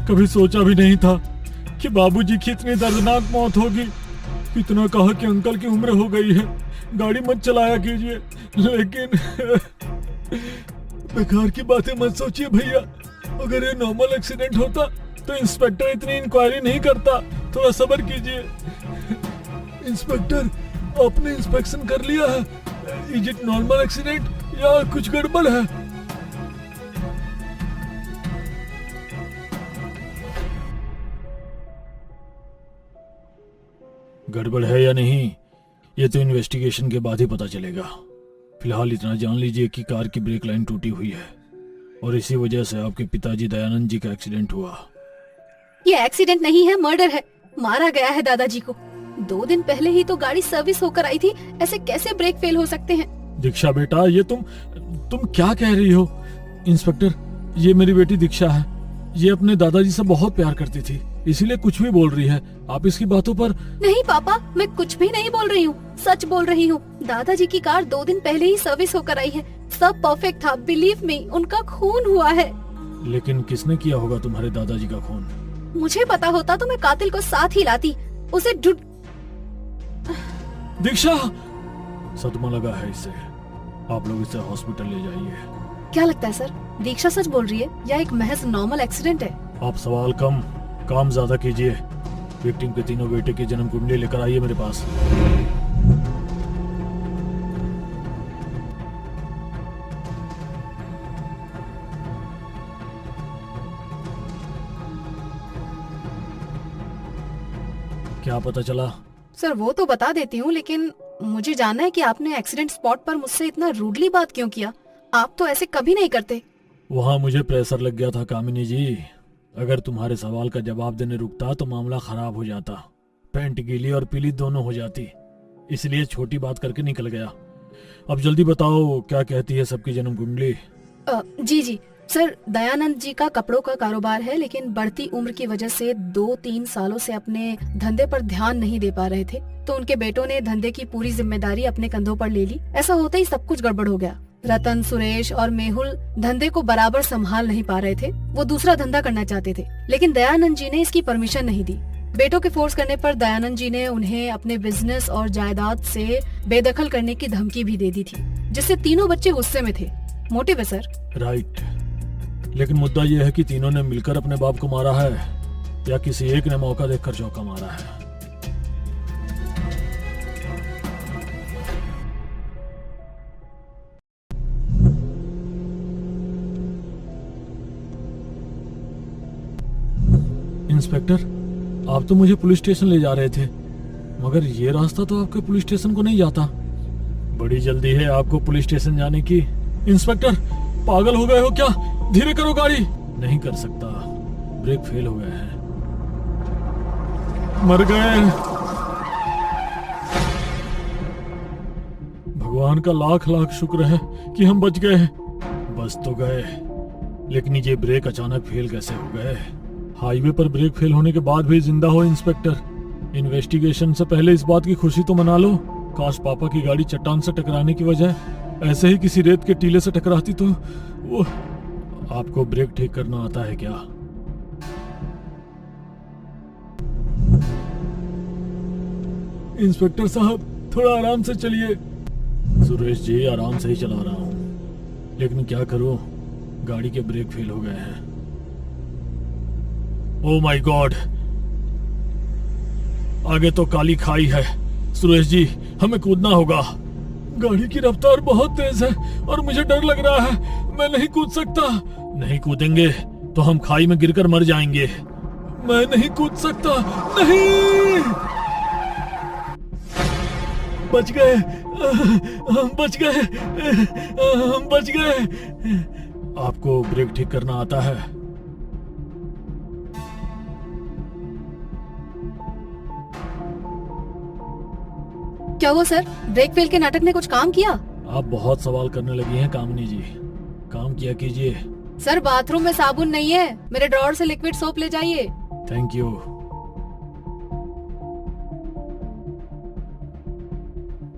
कभी सोचा भी नहीं था कि बाबूजी की इतनी दर्दनाक मौत होगी। इतना कहा कि अंकल की उम्र हो गई है, गाड़ी मत चलाया कीजिए, लेकिन बेकार की बातें मत सोचिए भैया। अगर ये नॉर्मल एक्सीडेंट होता तो इंस्पेक्टर इतनी इंक्वायरी नहीं करता। थोड़ा सब्र कीजिए। इंस्पेक्टर, आपने इंस्पेक्शन कर लिया है? इज इट नॉर्मल एक्सीडेंट या कुछ गड़बड़ है? गड़बड़ है या नहीं, ये तो इन्वेस्टिगेशन के बाद ही पता चलेगा। फिलहाल इतना जान लीजिए कि कार की ब्रेक लाइन टूटी हुई है और इसी वजह से आपके पिताजी दयानंद जी का एक्सीडेंट हुआ। ये एक्सीडेंट नहीं है, मर्डर है। मारा गया है दादाजी को। 2 दिन पहले ही तो गाड़ी सर्विस होकर आई थी, ऐसे कैसे ब्रेक फेल हो सकते हैं? दीक्षा बेटा, ये तुम क्या कह रही हो? इंस्पेक्टर, ये मेरी बेटी दीक्षा है। ये अपने दादाजी से बहुत प्यार करती थी, इसीलिए कुछ भी बोल रही है। आप इसकी बातों पर। नहीं पापा, मैं कुछ भी नहीं बोल रही हूँ, सच बोल रही हूँ। दादाजी की कार 2 दिन पहले ही सर्विस होकर आई है, सब परफेक्ट था। बिलीव मी, उनका खून हुआ है। लेकिन किसने किया होगा तुम्हारे दादाजी का खून? मुझे पता होता तो मैं कातिल को साथ ही लाती, उसे दीक्षा, सदमा लगा है इसे, आप लोग इसे हॉस्पिटल ले जाइए। क्या लगता है सर, दीक्षा सच बोल रही है या एक महज नॉर्मल एक्सीडेंट है? आप सवाल कम, काम ज्यादा कीजिए। विक्टिम के तीनों बेटे की जन्म कुंडली लेकर आइए मेरे पास। क्या पता चला? सर वो तो बता देती हूँ, लेकिन मुझे जानना है कि आपने एक्सीडेंट स्पॉट पर मुझसे इतना रूडली बात क्यों किया? आप तो ऐसे कभी नहीं करते। वहाँ मुझे प्रेशर लग गया था कामिनी जी। अगर तुम्हारे सवाल का जवाब देने रुकता तो मामला खराब हो जाता, पैंट गीली और पीली दोनों हो जाती, इसलिए छोटी बात करके निकल गया। अब जल्दी बताओ, क्या कहती है सबकी जन्म कुंडली? जी सर, दयानंद जी का कपड़ों का कारोबार है, लेकिन बढ़ती उम्र की वजह से 2-3 सालों से अपने धंधे पर ध्यान नहीं दे पा रहे थे, तो उनके बेटों ने धंधे की पूरी जिम्मेदारी अपने कंधों पर ले ली। ऐसा होते ही सब कुछ गड़बड़ हो गया। रतन, सुरेश और मेहुल धंधे को बराबर संभाल नहीं पा रहे थे। वो दूसरा धंधा करना चाहते थे, लेकिन दयानंद जी ने इसकी परमिशन नहीं दी। बेटों के फोर्स करने पर दयानंद जी ने उन्हें अपने बिजनेस और जायदाद से बेदखल करने की धमकी भी दे दी थी, जिससे तीनों बच्चे गुस्से में थे। मोटिव है सर। राइट, लेकिन मुद्दा यह है कि तीनों ने मिलकर अपने बाप को मारा है या किसी एक ने मौका देखकर चौका मारा है। इंस्पेक्टर, आप तो मुझे पुलिस स्टेशन ले जा रहे थे, मगर ये रास्ता तो आपके पुलिस स्टेशन को नहीं जाता। बड़ी जल्दी है आपको पुलिस स्टेशन जाने की। इंस्पेक्टर, पागल हो गए हो क्या? धीरे करो गाड़ी। नहीं कर सकता, ब्रेक फेल हो गए हैं। मर गए। भगवान का लाख लाख शुक्र है कि हम बच गए। बच तो गए, लेकिन ये ब्रेक अचानक फेल कैसे हो गए? हाईवे पर ब्रेक फेल होने के बाद भी जिंदा हो इंस्पेक्टर। इन्वेस्टिगेशन से पहले इस बात की खुशी तो मना लो। काश पापा की गाड़ी चट्टान से टकराने की वजह ऐसे ही किसी रेत के टीले से टकराती तो वो। आपको ब्रेक ठीक करना आता है क्या? इंस्पेक्टर साहब, थोड़ा आराम से चलिए। सुरेश जी, आराम से ही चला रहा हूँ, लेकिन क्या करूं, गाड़ी के ब्रेक फेल हो गए हैं। ओह माय गॉड, आगे तो काली खाई है। सुरेश जी, हमें कूदना होगा। गाड़ी की रफ्तार बहुत तेज है और मुझे डर लग रहा है, मैं नहीं कूद सकता। नहीं कूदेंगे तो हम खाई में गिरकर मर जाएंगे। मैं नहीं कूद सकता। नहीं। बच गए, हम बच गए, हम बच गए। आपको ब्रेक ठीक करना आता है? क्या हुआ सर, ब्रेक फेल के नाटक ने कुछ काम किया? आप बहुत सवाल करने लगी हैं कामिनी जी, काम किया कीजिए। सर, बाथरूम में साबुन नहीं है, मेरे ड्रॉअर से लिक्विड सोप ले जाइए। Thank you.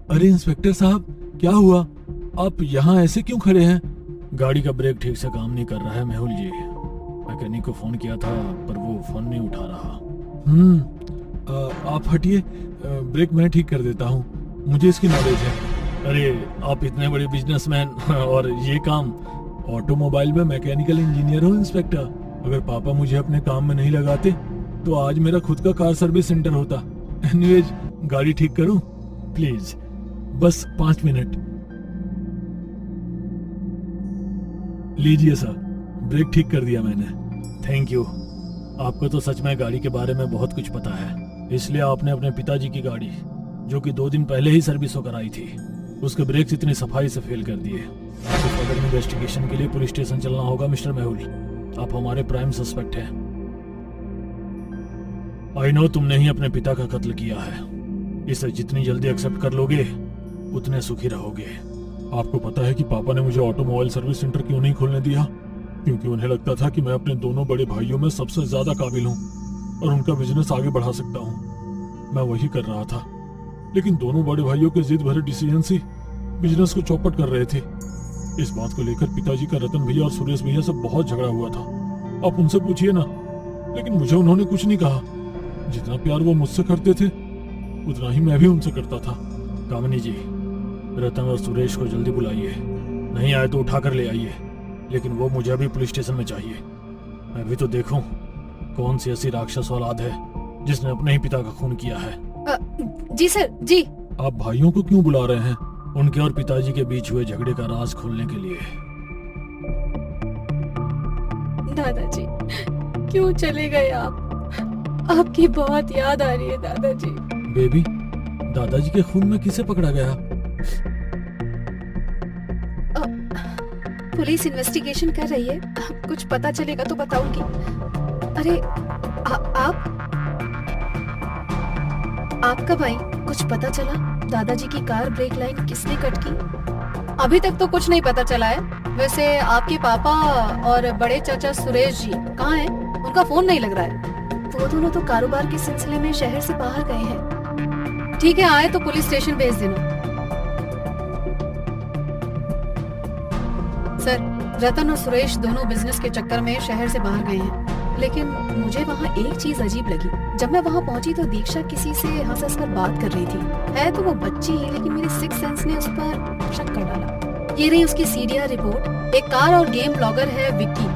अरे इंस्पेक्टर साहब, क्या हुआ? आप यहाँ ऐसे क्यों खड़े हैं? गाड़ी का ब्रेक ठीक से काम नहीं कर रहा है मेहुल जी। मैकेनिक को फोन किया था पर वो फोन नहीं उठा रहा। आप हटिए, ब्रेक मैं ठीक कर देता हूँ, मुझे इसकी नॉलेज है। अरे आप इतने बड़े बिजनेसमैन और ये काम, ऑटोमोबाइल में मैकेनिकल इंजीनियर हो इंस्पेक्टर। अगर पापा मुझे अपने काम में नहीं लगाते तो आज मेरा खुद का कार सर्विस सेंटर होता। एनीवेज, गाड़ी ठीक करूं प्लीज, बस 5 मिनट। लीजिए सर, ब्रेक ठीक कर दिया मैंने। Thank you. आपको तो सच में गाड़ी के बारे में बहुत कुछ पता है, इसलिए आपने अपने पिताजी की गाड़ी, जो कि 2 दिन पहले ही सर्विस कराई थी, उसके ब्रेक्स इतनी सफाई से फेल कर दिए। आपको फर्दर इन्वेस्टिगेशन के लिए पुलिस स्टेशन चलना होगा मिस्टर मेहुल। आप हमारे प्राइम सस्पेक्ट हैं। आई नो तुमने ही अपने पिता का कत्ल किया है। इसे जितनी जल्दी एक्सेप्ट कर लोगे उतने सुखी रहोगे। आपको पता है कि पापा ने मुझे ऑटोमोबाइल सर्विस सेंटर क्यों नहीं खोलने दिया? क्योंकि उन्हें लगता था कि मैं अपने दोनों बड़े भाइयों में सबसे ज्यादा काबिल हूँ और उनका बिजनेस आगे बढ़ा सकता हूँ। मैं वही कर रहा था, लेकिन दोनों बड़े भाइयों के जिद भरे डिसीजन से बिजनेस को चौपट कर रहे थे। इस बात को लेकर पिताजी का रतन भैया और सुरेश भैया से बहुत झगड़ा हुआ था। आप उनसे पूछिए ना, लेकिन मुझे उन्होंने कुछ नहीं कहा। जितना प्यार वो मुझसे करते थे उतना ही मैं भी उनसे करता था। कामिनी जी, रतन और सुरेश को जल्दी बुलाइए, नहीं आए तो उठा कर ले आइए, लेकिन वो मुझे अभी पुलिस स्टेशन में चाहिए। मैं भी तो देखूं कौन सी ऐसी राक्षस औलाद है जिसने अपने ही पिता का खून किया है। जी सर, जी। आप भाइयों को क्यों बुला रहे हैं? उनके और पिताजी के बीच हुए झगड़े का राज खोलने के लिए। दादाजी, क्यों चले गए आप? आपकी बहुत याद आ रही है दादाजी। बेबी, दादाजी के खून में किसे पकड़ा गया? पुलिस इन्वेस्टिगेशन कर रही है, कुछ पता चलेगा तो बताऊंगी। अरे आप कब आई? कुछ पता चला? दादाजी की कार ब्रेक लाइन किसने कट की? अभी तक तो कुछ नहीं पता चला है। वैसे आपके पापा और बड़े चाचा सुरेश जी कहाँ हैं? उनका फोन नहीं लग रहा है। वो दोनों तो कारोबार के सिलसिले में शहर से बाहर गए हैं। ठीक है, आए तो पुलिस स्टेशन भेज देना। सर, रतन और सुरेश दोनों बिजनेस के चक्कर में शहर से बाहर गए हैं, लेकिन मुझे वहाँ एक चीज अजीब लगी। जब मैं वहाँ पहुँची तो दीक्षा किसी से हंस कर बात कर रही थी। है तो वो बच्ची ही, लेकिन मेरे सिक्स सेंस ने उस पर शक कर डाला। ये रही उसकी सीडीआर रिपोर्ट। एक कार और गेम ब्लॉगर है विक्की,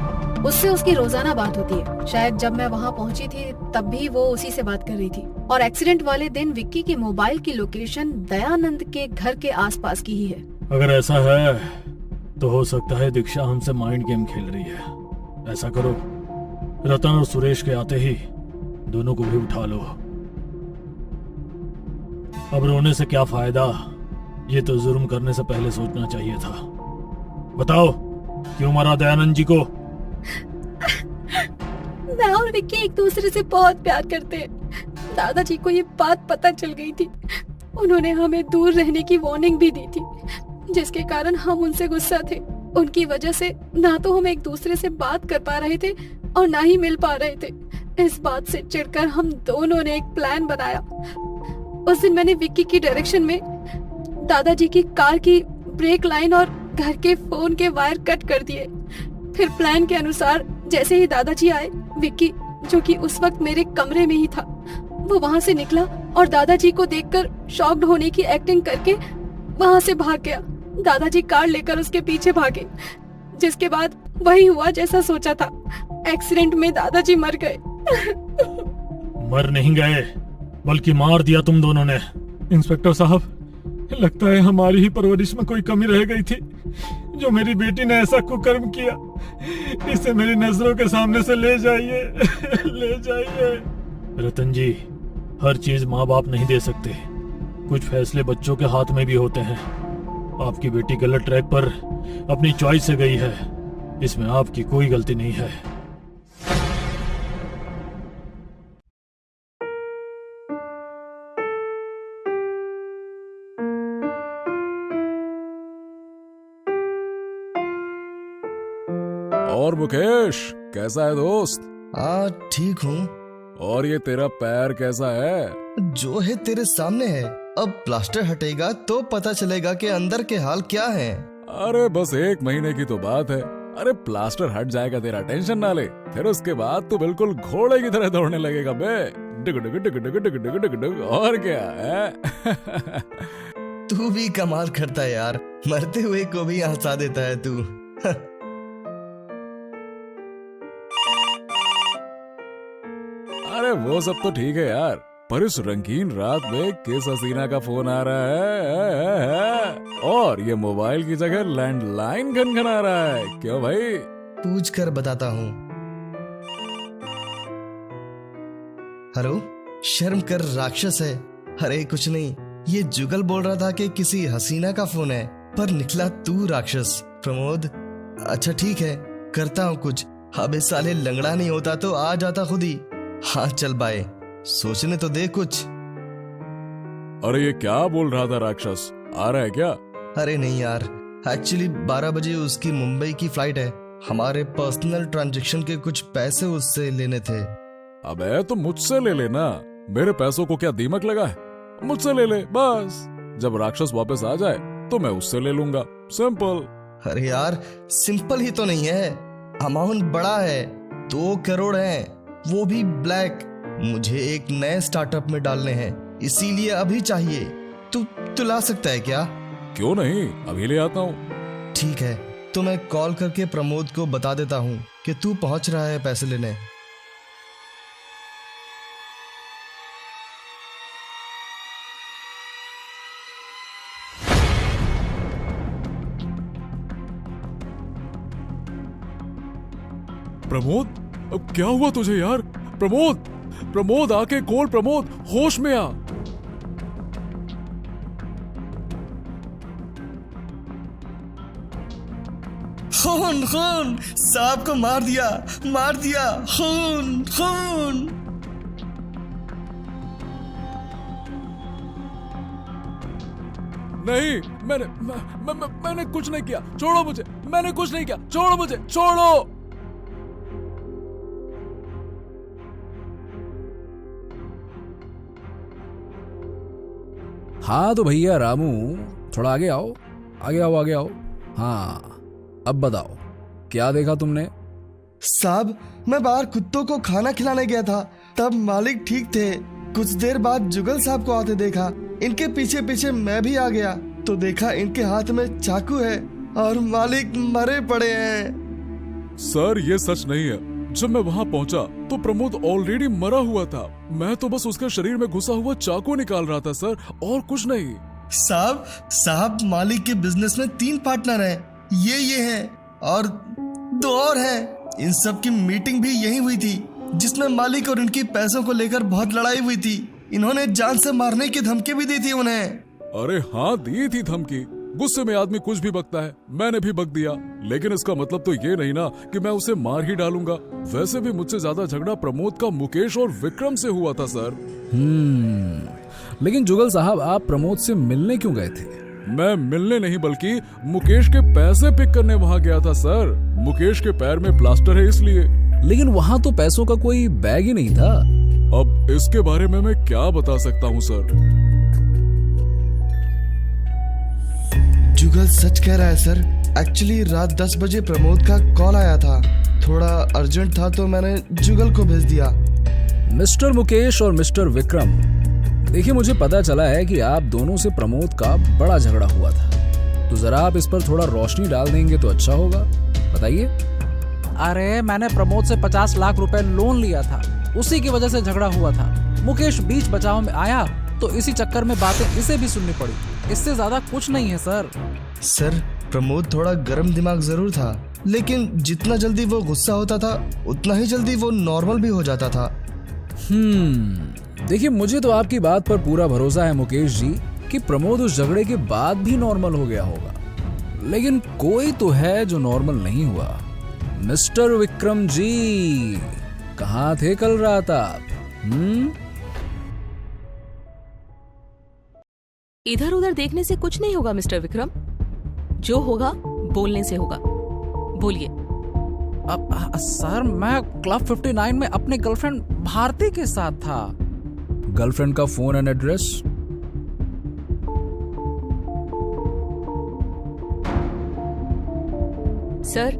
उससे उसकी रोजाना बात होती है। शायद जब मैं वहाँ पहुँची थी तब भी वो उसी से बात कर रही थी। और एक्सीडेंट वाले दिन विक्की की मोबाइल की लोकेशन दयानंद के घर के आसपास की ही है। अगर ऐसा है तो हो सकता है दीक्षा हमसे माइंड गेम खेल रही है। ऐसा करो, रतन और सुरेश के आते ही दोनों को भी उठा लो। अब रोने से क्या फायदा? ये तो जुर्म करने से पहले सोचना चाहिए था। बताओ, क्यों मारा दयानंद जी को? मैं और विक्की एक दूसरे से बहुत प्यार करते हैं। दादाजी को ये बात पता चल गई थी। उन्होंने हमें दूर रहने की वार्निंग भी दी थी, जिसके कारण हम उनसे गुस्सा थे। उनकी वजह से ना तो हम एक दूसरे से बात कर पा रहे थे और ना ही मिल पा रहे थे। इस बात से चिढ़कर हम दोनों ने एक प्लान बनाया। उस दिन मैंने विक्की की डायरेक्शन में दादाजी की कार की ब्रेक लाइन और घर के फोन के वायर कट कर दिए। फिर प्लान के अनुसार जैसे ही दादाजी आए, विक्की, जो कि उस वक्त मेरे कमरे में ही था, वो वहाँ से निकला और दादाजी को देखकर शॉक्ड होने की एक्टिंग करके वहाँ से भाग गया। दादाजी कार लेकर उसके पीछे भागे, जिसके बाद वही हुआ जैसा सोचा था। एक्सीडेंट में दादाजी मर गए। मर नहीं गए, बल्कि मार दिया तुम दोनों ने। इंस्पेक्टर साहब, लगता है हमारी ही परवरिश में कोई कमी रह गई थी, जो मेरी बेटी ने ऐसा कुकर्म किया। इसे मेरी नजरों के सामने से ले जाइए, ले जाइए। रतन जी, हर चीज माँ बाप नहीं दे सकते। कुछ फैसले बच्चों के हाथ में भी होते हैं। आपकी बेटी गलत ट्रैक पर अपनी चॉइस से गई है, इसमें आपकी कोई गलती नहीं है। और मुकेश, कैसा है दोस्त? हाँ, ठीक हूँ। और ये तेरा पैर कैसा है? जो है तेरे सामने है। अब प्लास्टर हटेगा तो पता चलेगा कि अंदर के हाल क्या है। अरे बस 1 महीने की तो बात है, अरे प्लास्टर हट जाएगा तेरा, टेंशन ना ले। फिर उसके बाद तू बिल्कुल घोड़े की तरह दौड़ने लगेगा बे। डिग डिग डिग डिग डिग डिग डिग डिग। और क्या है? तू भी कमाल करता है यार, मरते हुए को भी हंसा देता है तू। अरे वो सब तो ठीक है यार, पर इस रंगीन रात में किस हसीना का फोन आ रहा है? और ये मोबाइल की जगह लैंडलाइन खनखना रहा है, क्यों भाई? पूछ कर बताता हूँ। हेलो, शर्म कर राक्षस है। अरे कुछ नहीं, ये जुगल बोल रहा था कि किसी हसीना का फोन है, पर निकला तू राक्षस। प्रमोद, अच्छा ठीक है, करता हूँ कुछ। अबे साले लंगड़ा नहीं होता तो आ जाता खुद ही। हाँ चल बाय, सोचने तो दे कुछ। अरे ये क्या बोल रहा था राक्षस, आ रहा है क्या? अरे नहीं यार, एक्चुअली 12 बजे उसकी मुंबई की फ्लाइट है। हमारे पर्सनल ट्रांजैक्शन के कुछ पैसे उससे लेने थे। अबे तो मुझसे ले लेना, मेरे पैसों को क्या दीमक लगा है? मुझसे ले ले बस। जब राक्षस वापस आ जाए तो मैं उससे ले लूंगा, सिंपल। अरे यार सिंपल ही तो नहीं है, अमाउंट बड़ा है, 2 करोड़ है, वो भी ब्लैक। मुझे एक नए स्टार्टअप में डालने हैं, इसीलिए अभी चाहिए। तू ला सकता है क्या? क्यों नहीं, अभी ले आता हूँ। ठीक है, तो मैं कॉल करके प्रमोद को बता देता हूँ कि तू पहुंच रहा है पैसे लेने। प्रमोद, अब क्या हुआ तुझे यार? प्रमोद, प्रमोद आके खोल, प्रमोद होश में आ। खून खून, सांप को मार दिया, मार दिया, खून खून। नहीं, मैंने कुछ नहीं किया, छोड़ो मुझे, मैंने कुछ नहीं किया, छोड़ो मुझे, छोड़ो। हाँ तो भैया रामू, थोड़ा आगे आओ, आगे आओ, आगे आओ। हाँ अब बताओ, क्या देखा तुमने? साहब, मैं बाहर कुत्तों को खाना खिलाने गया था, तब मालिक ठीक थे। कुछ देर बाद जुगल साहब को आते देखा। इनके पीछे पीछे मैं भी आ गया तो देखा इनके हाथ में चाकू है और मालिक मरे पड़े हैं। सर ये सच नहीं है, जब मैं वहाँ पहुँचा तो प्रमोद ऑलरेडी मरा हुआ था। मैं तो बस उसके शरीर में घुसा हुआ चाकू निकाल रहा था सर, और कुछ नहीं। साहब मालिक के बिजनेस में 3 पार्टनर हैं, ये हैं और 2 और हैं। इन सब की मीटिंग भी यही हुई थी, जिसमें मालिक और इनकी पैसों को लेकर बहुत लड़ाई हुई थी। इन्होंने जान से मारने की धमकी भी दी थी उन्हें। अरे हाँ, दी थी धमकी। गुस्से में आदमी कुछ भी बकता है, मैंने भी बक दिया, लेकिन इसका मतलब तो ये नहीं ना कि मैं उसे मार ही डालूंगा। वैसे भी मुझसे ज्यादा झगड़ा प्रमोद का मुकेश और विक्रम से हुआ था सर। लेकिन जुगल साहब, आप प्रमोद से मिलने क्यों गए थे? मैं मिलने नहीं बल्कि मुकेश के पैसे पिक करने वहाँ गया था सर। मुकेश के पैर में प्लास्टर है इसलिए। लेकिन वहाँ तो पैसों का कोई बैग ही नहीं था। अब इसके बारे में मैं क्या बता सकता हूँ सर। जुगल सच कह रहा है सर। एक्चुअली रात 10 बजे प्रमोद का कॉल आया था, थोड़ा अर्जेंट था तो मैंने जुगल को भेज दिया। मिस्टर मुकेश और मिस्टर विक्रम, देखिए मुझे पता चला है कि आप दोनों से प्रमोद का बड़ा झगड़ा हुआ था, तो जरा आप इस पर थोड़ा रोशनी डाल देंगे तो अच्छा होगा। बताइए। अरे मैंने प्रमोद से 50 लाख रुपए लोन लिया था, उसी की वजह से झगड़ा हुआ था। मुकेश बीच बचाव में आया तो इसी चक्कर में बातें इसे भी सुननी पड़ी, इससे ज्यादा कुछ नहीं है सर। सर प्रमोद थोड़ा गर्म दिमाग जरूर था, लेकिन जितना जल्दी वो गुस्सा होता था उतना ही जल्दी वो नॉर्मल भी हो जाता था। देखिए मुझे तो आपकी बात पर पूरा भरोसा है मुकेश जी कि प्रमोद उस झगड़े के बाद भी नॉर्मल हो गया होगा, लेकिन कोई तो है जो नॉर्मल नहीं हुआ। मिस्टर विक्रम जी, कहाँ थे कल रात आप? इधर उधर देखने से कुछ नहीं होगा मिस्टर विक्रम, जो होगा बोलने से होगा। बोलिए। अब सर मैं क्लब 59 में अपने गर्लफ्रेंड भारती के साथ था। गर्लफ्रेंड का phone and address? Sir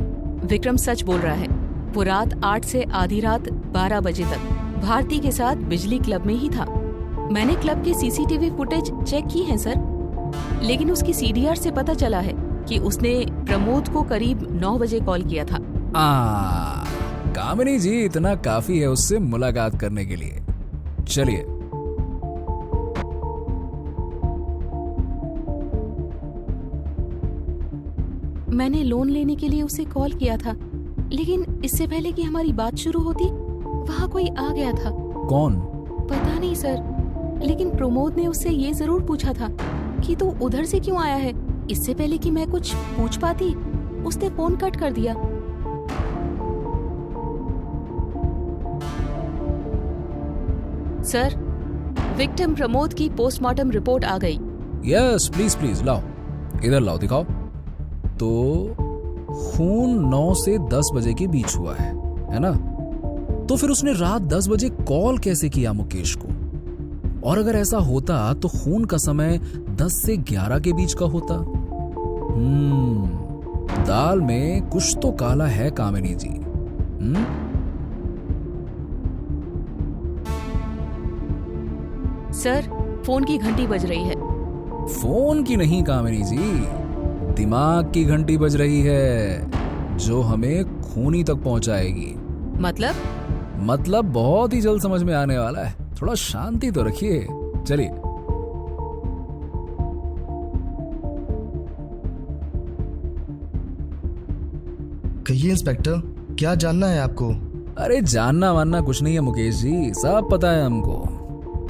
Vikram सच बोल रहा है। वो रात 8 से आधी रात 12 बजे तक भारती के साथ बिजली क्लब में ही था। मैंने क्लब के सीसीटीवी फुटेज चेक की है सर, लेकिन उसकी सीडीआर से पता चला है कि उसने प्रमोद को करीब 9 बजे कॉल किया था। कामिनी जी, इतना काफी है उससे मुलाकात करने के लिए। चलिए। मैंने लोन लेने के लिए उसे कॉल किया था, लेकिन इससे पहले कि हमारी बात शुरू होती वहाँ कोई आ गया था। कौन? पता नहीं सर, लेकिन प्रमोद ने उससे ये जरूर पूछा था कि तू उधर से क्यों आया है। इससे पहले कि मैं कुछ पूछ पाती, उसने फोन कट कर दिया। सर, विक्टिम प्रमोद की पोस्टमार्टम रिपोर्ट आ गई। यस, प्लीज प्लीज लाओ, इधर लाओ, दिखाओ। तो खून 9 से 10 बजे के बीच हुआ है ना? तो फिर उसने रात 10 बजे कॉल कैसे किया मुकेश को? और अगर ऐसा होता तो खून का समय 10 से 11 के बीच का होता। दाल में कुछ तो काला है कामिनी जी। सर, फोन की घंटी बज रही है। फोन की नहीं कामिनी जी, दिमाग की घंटी बज रही है, जो हमें खूनी तक पहुंचाएगी। मतलब बहुत ही जल्द समझ में आने वाला है। थोड़ा शांति तो रखिए। चलिए। कहिए इंस्पेक्टर, क्या जानना है आपको? अरे जानना वानना कुछ नहीं है मुकेश जी, सब पता है हमको।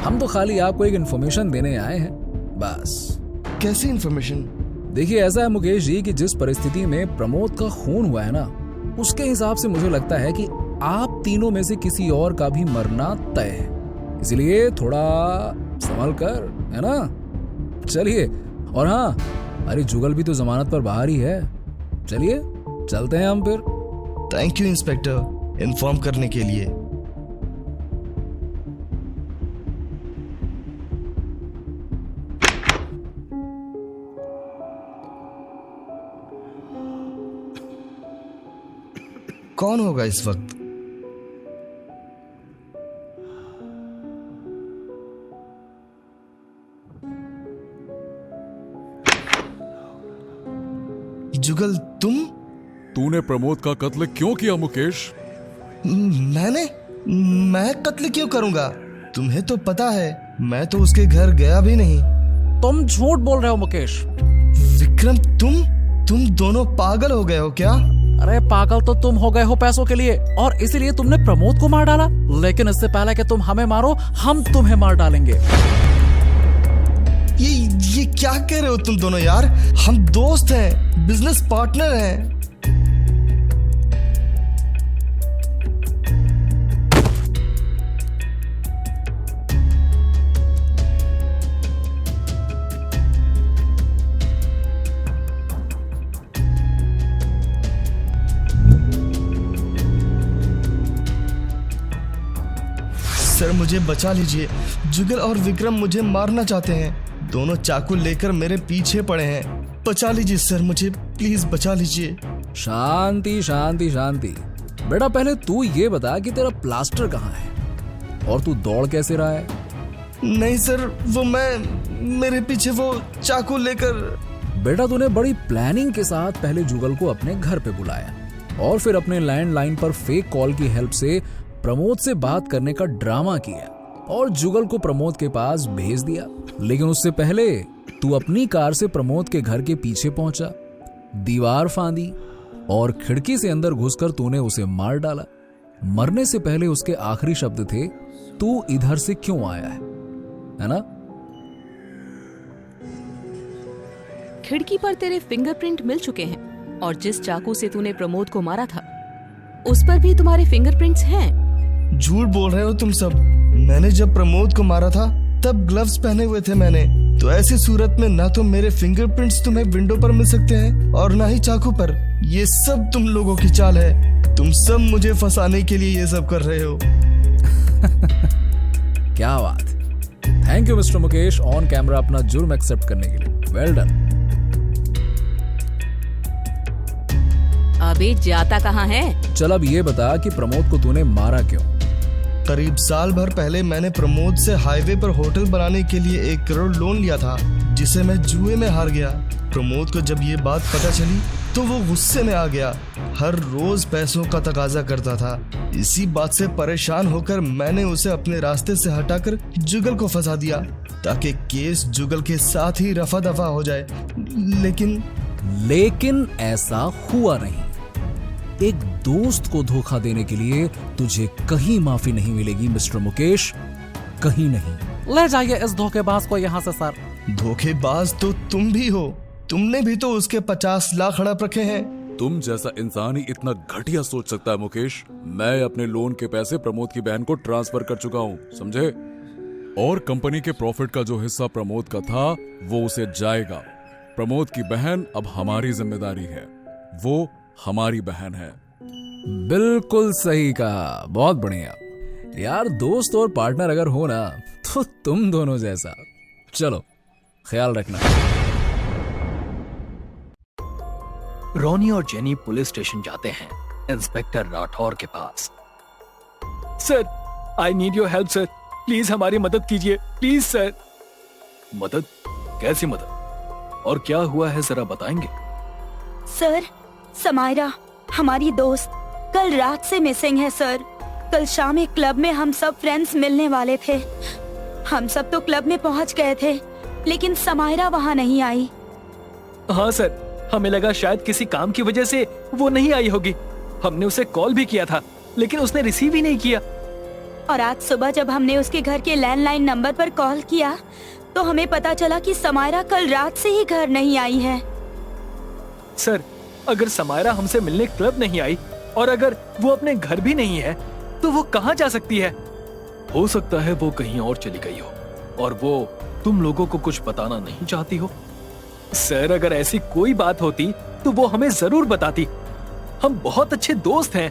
हम तो खाली आपको एक इन्फॉर्मेशन देने आए हैं, बस। कैसी इन्फॉर्मेशन? देखिए, ऐसा है मुकेश जी कि जिस परिस्थिति में प्रमोद का खून हुआ है ना, उसके हिसाब से मुझे लगता है कि आप तीनों में से किसी और का भी मरना तय है। इसलिए थोड़ा संभल कर, है ना? चलिए। और हाँ, अरे जुगल भी तो जमानत पर बाहर ही है। चलिए, चलते हैं हम फिर। थैंक यू इंस्पेक्टर, इन्फॉर्म करने के लिए। कौन होगा इस वक्त? जुगल, तुम? तूने प्रमोद का कत्ल क्यों किया मुकेश? मैं कत्ल क्यों करूंगा? तुम्हें तो पता है, मैं तो उसके घर गया भी नहीं। तुम झूठ बोल रहे हो मुकेश। विक्रम, तुम दोनों पागल हो गए हो क्या? अरे पागल तो तुम हो गए हो पैसों के लिए, और इसीलिए तुमने प्रमोद को मार डाला। लेकिन इससे पहले कि तुम हमें मारो, हम तुम्हें मार डालेंगे। ये क्या कह रहे हो तुम दोनों यार? हम दोस्त हैं, बिजनेस पार्टनर हैं। सर, मुझे बचा लीजिए। जुगल और विक्रम मुझे मारना चाहते हैं। दोनों चाकू लेकर मेरे पीछे पड़े हैं। बचा लीजिए सर, मुझे प्लीज बचा लीजिए। शांति शांति शांति। बेटा, पहले तू ये बता कि तेरा प्लास्टर कहाँ है और तू दौड़ कैसे रहा है? नहीं सर, वो मेरे पीछे वो चाकू लेकर। बेटा, तूने बड़ी प्लानिंग के साथ पहले जुगल को अपने घर पे बुलाया और फिर अपने लैंडलाइन पर फेक कॉल की हेल्प से प्रमोद से बात करने का ड्रामा किया और जुगल को प्रमोद के पास भेज दिया। लेकिन उससे पहले तू अपनी कार से प्रमोद के घर के पीछे पहुंचा, दीवार फांदी और खिड़की से अंदर घुसकर तूने उसे मार डाला। मरने से पहले उसके आखिरी शब्द थे, तू इधर से क्यों आया है ना? खिड़की पर तेरे फिंगरप्रिंट मिल चुके हैं और जिस चाकू से तूने प्रमोद को मारा था उस पर भी तुम्हारे फिंगरप्रिंट्स हैं। झूठ बोल रहे हो तुम सब। मैंने जब प्रमोद को मारा था तब ग्लव्स पहने हुए थे मैंने। तो ऐसी सूरत में ना तो मेरे फिंगरप्रिंट्स तुम्हें विंडो पर मिल सकते हैं और ना ही चाकू पर। ये सब तुम लोगों की चाल है। तुम सब मुझे फंसाने के लिए ये सब कर रहे हो। क्या बात। Thank you mister Mukesh, on camera अपना जुर्म एक्सेप्ट करने के लिए। Well done. अबे जाता कहाँ है? चल अब ये बता कि प्रमोद को तूने मारा क्यों? करीब साल भर पहले मैंने प्रमोद से हाईवे पर होटल बनाने के लिए 1 करोड़ लोन लिया था, जिसे मैं जुए में हार गया। प्रमोद को जब ये बात पता चली तो वो गुस्से में आ गया। हर रोज पैसों का तकाजा करता था। इसी बात से परेशान होकर मैंने उसे अपने रास्ते से हटाकर जुगल को फंसा दिया, ताकि केस जुगल के साथ ही रफा दफा हो जाए। लेकिन ऐसा हुआ नहीं। एक दोस्त को धोखा देने के लिए तुझे कहीं माफी नहीं मिलेगी मिस्टर मुकेश, कहीं नहीं। ले जाइए इस धोखेबाज को यहाँ से सर। धोखेबाज तो तुम भी हो। तुमने भी तो उसके 50 लाख हड़प रखे हैं। तुम जैसा इंसान ही इतना घटिया सोच सकता है मुकेश। मैं अपने लोन के पैसे प्रमोद की बहन को ट्रांसफर कर चुका हूँ, समझे? और कंपनी के प्रॉफिट का जो हिस्सा प्रमोद का था वो उसे जाएगा। प्रमोद की बहन अब हमारी जिम्मेदारी है, वो हमारी बहन है। बिल्कुल सही कहा, बहुत बढ़िया यार। दोस्त और पार्टनर अगर हो ना तो तुम दोनों जैसा। चलो ख्याल रखना। रोनी और जेनी पुलिस स्टेशन जाते हैं इंस्पेक्टर राठौर के पास। Sir, I need your help sir, please हमारी मदद कीजिए, प्लीज सर। मदद? कैसी मदद और क्या हुआ है, जरा बताएंगे? सर, समायरा हमारी दोस्त कल रात से मिसिंग है सर। कल शाम एक क्लब में हम सब फ्रेंड्स मिलने वाले थे। हम सब तो क्लब में पहुंच गए थे, लेकिन समायरा वहां नहीं आई। हाँ सर, हमें लगा शायद किसी काम की वजह से वो नहीं आई होगी। हमने उसे कॉल भी किया था, लेकिन उसने रिसीव ही नहीं किया। और आज सुबह जब हमने उसके घर के लैंडलाइन नंबर पर कॉल किया तो हमें पता चला कि समायरा कल रात से ही घर नहीं आई है। सर, अगर समायरा हमसे मिलने क्लब नहीं आई और अगर वो अपने घर भी नहीं है तो वो कहाँ जा सकती है? हो सकता है वो कहीं और चली गई हो और वो तुम लोगों को कुछ बताना नहीं चाहती हो। सर, अगर ऐसी कोई बात होती तो वो हमें जरूर बताती। हम बहुत अच्छे दोस्त हैं।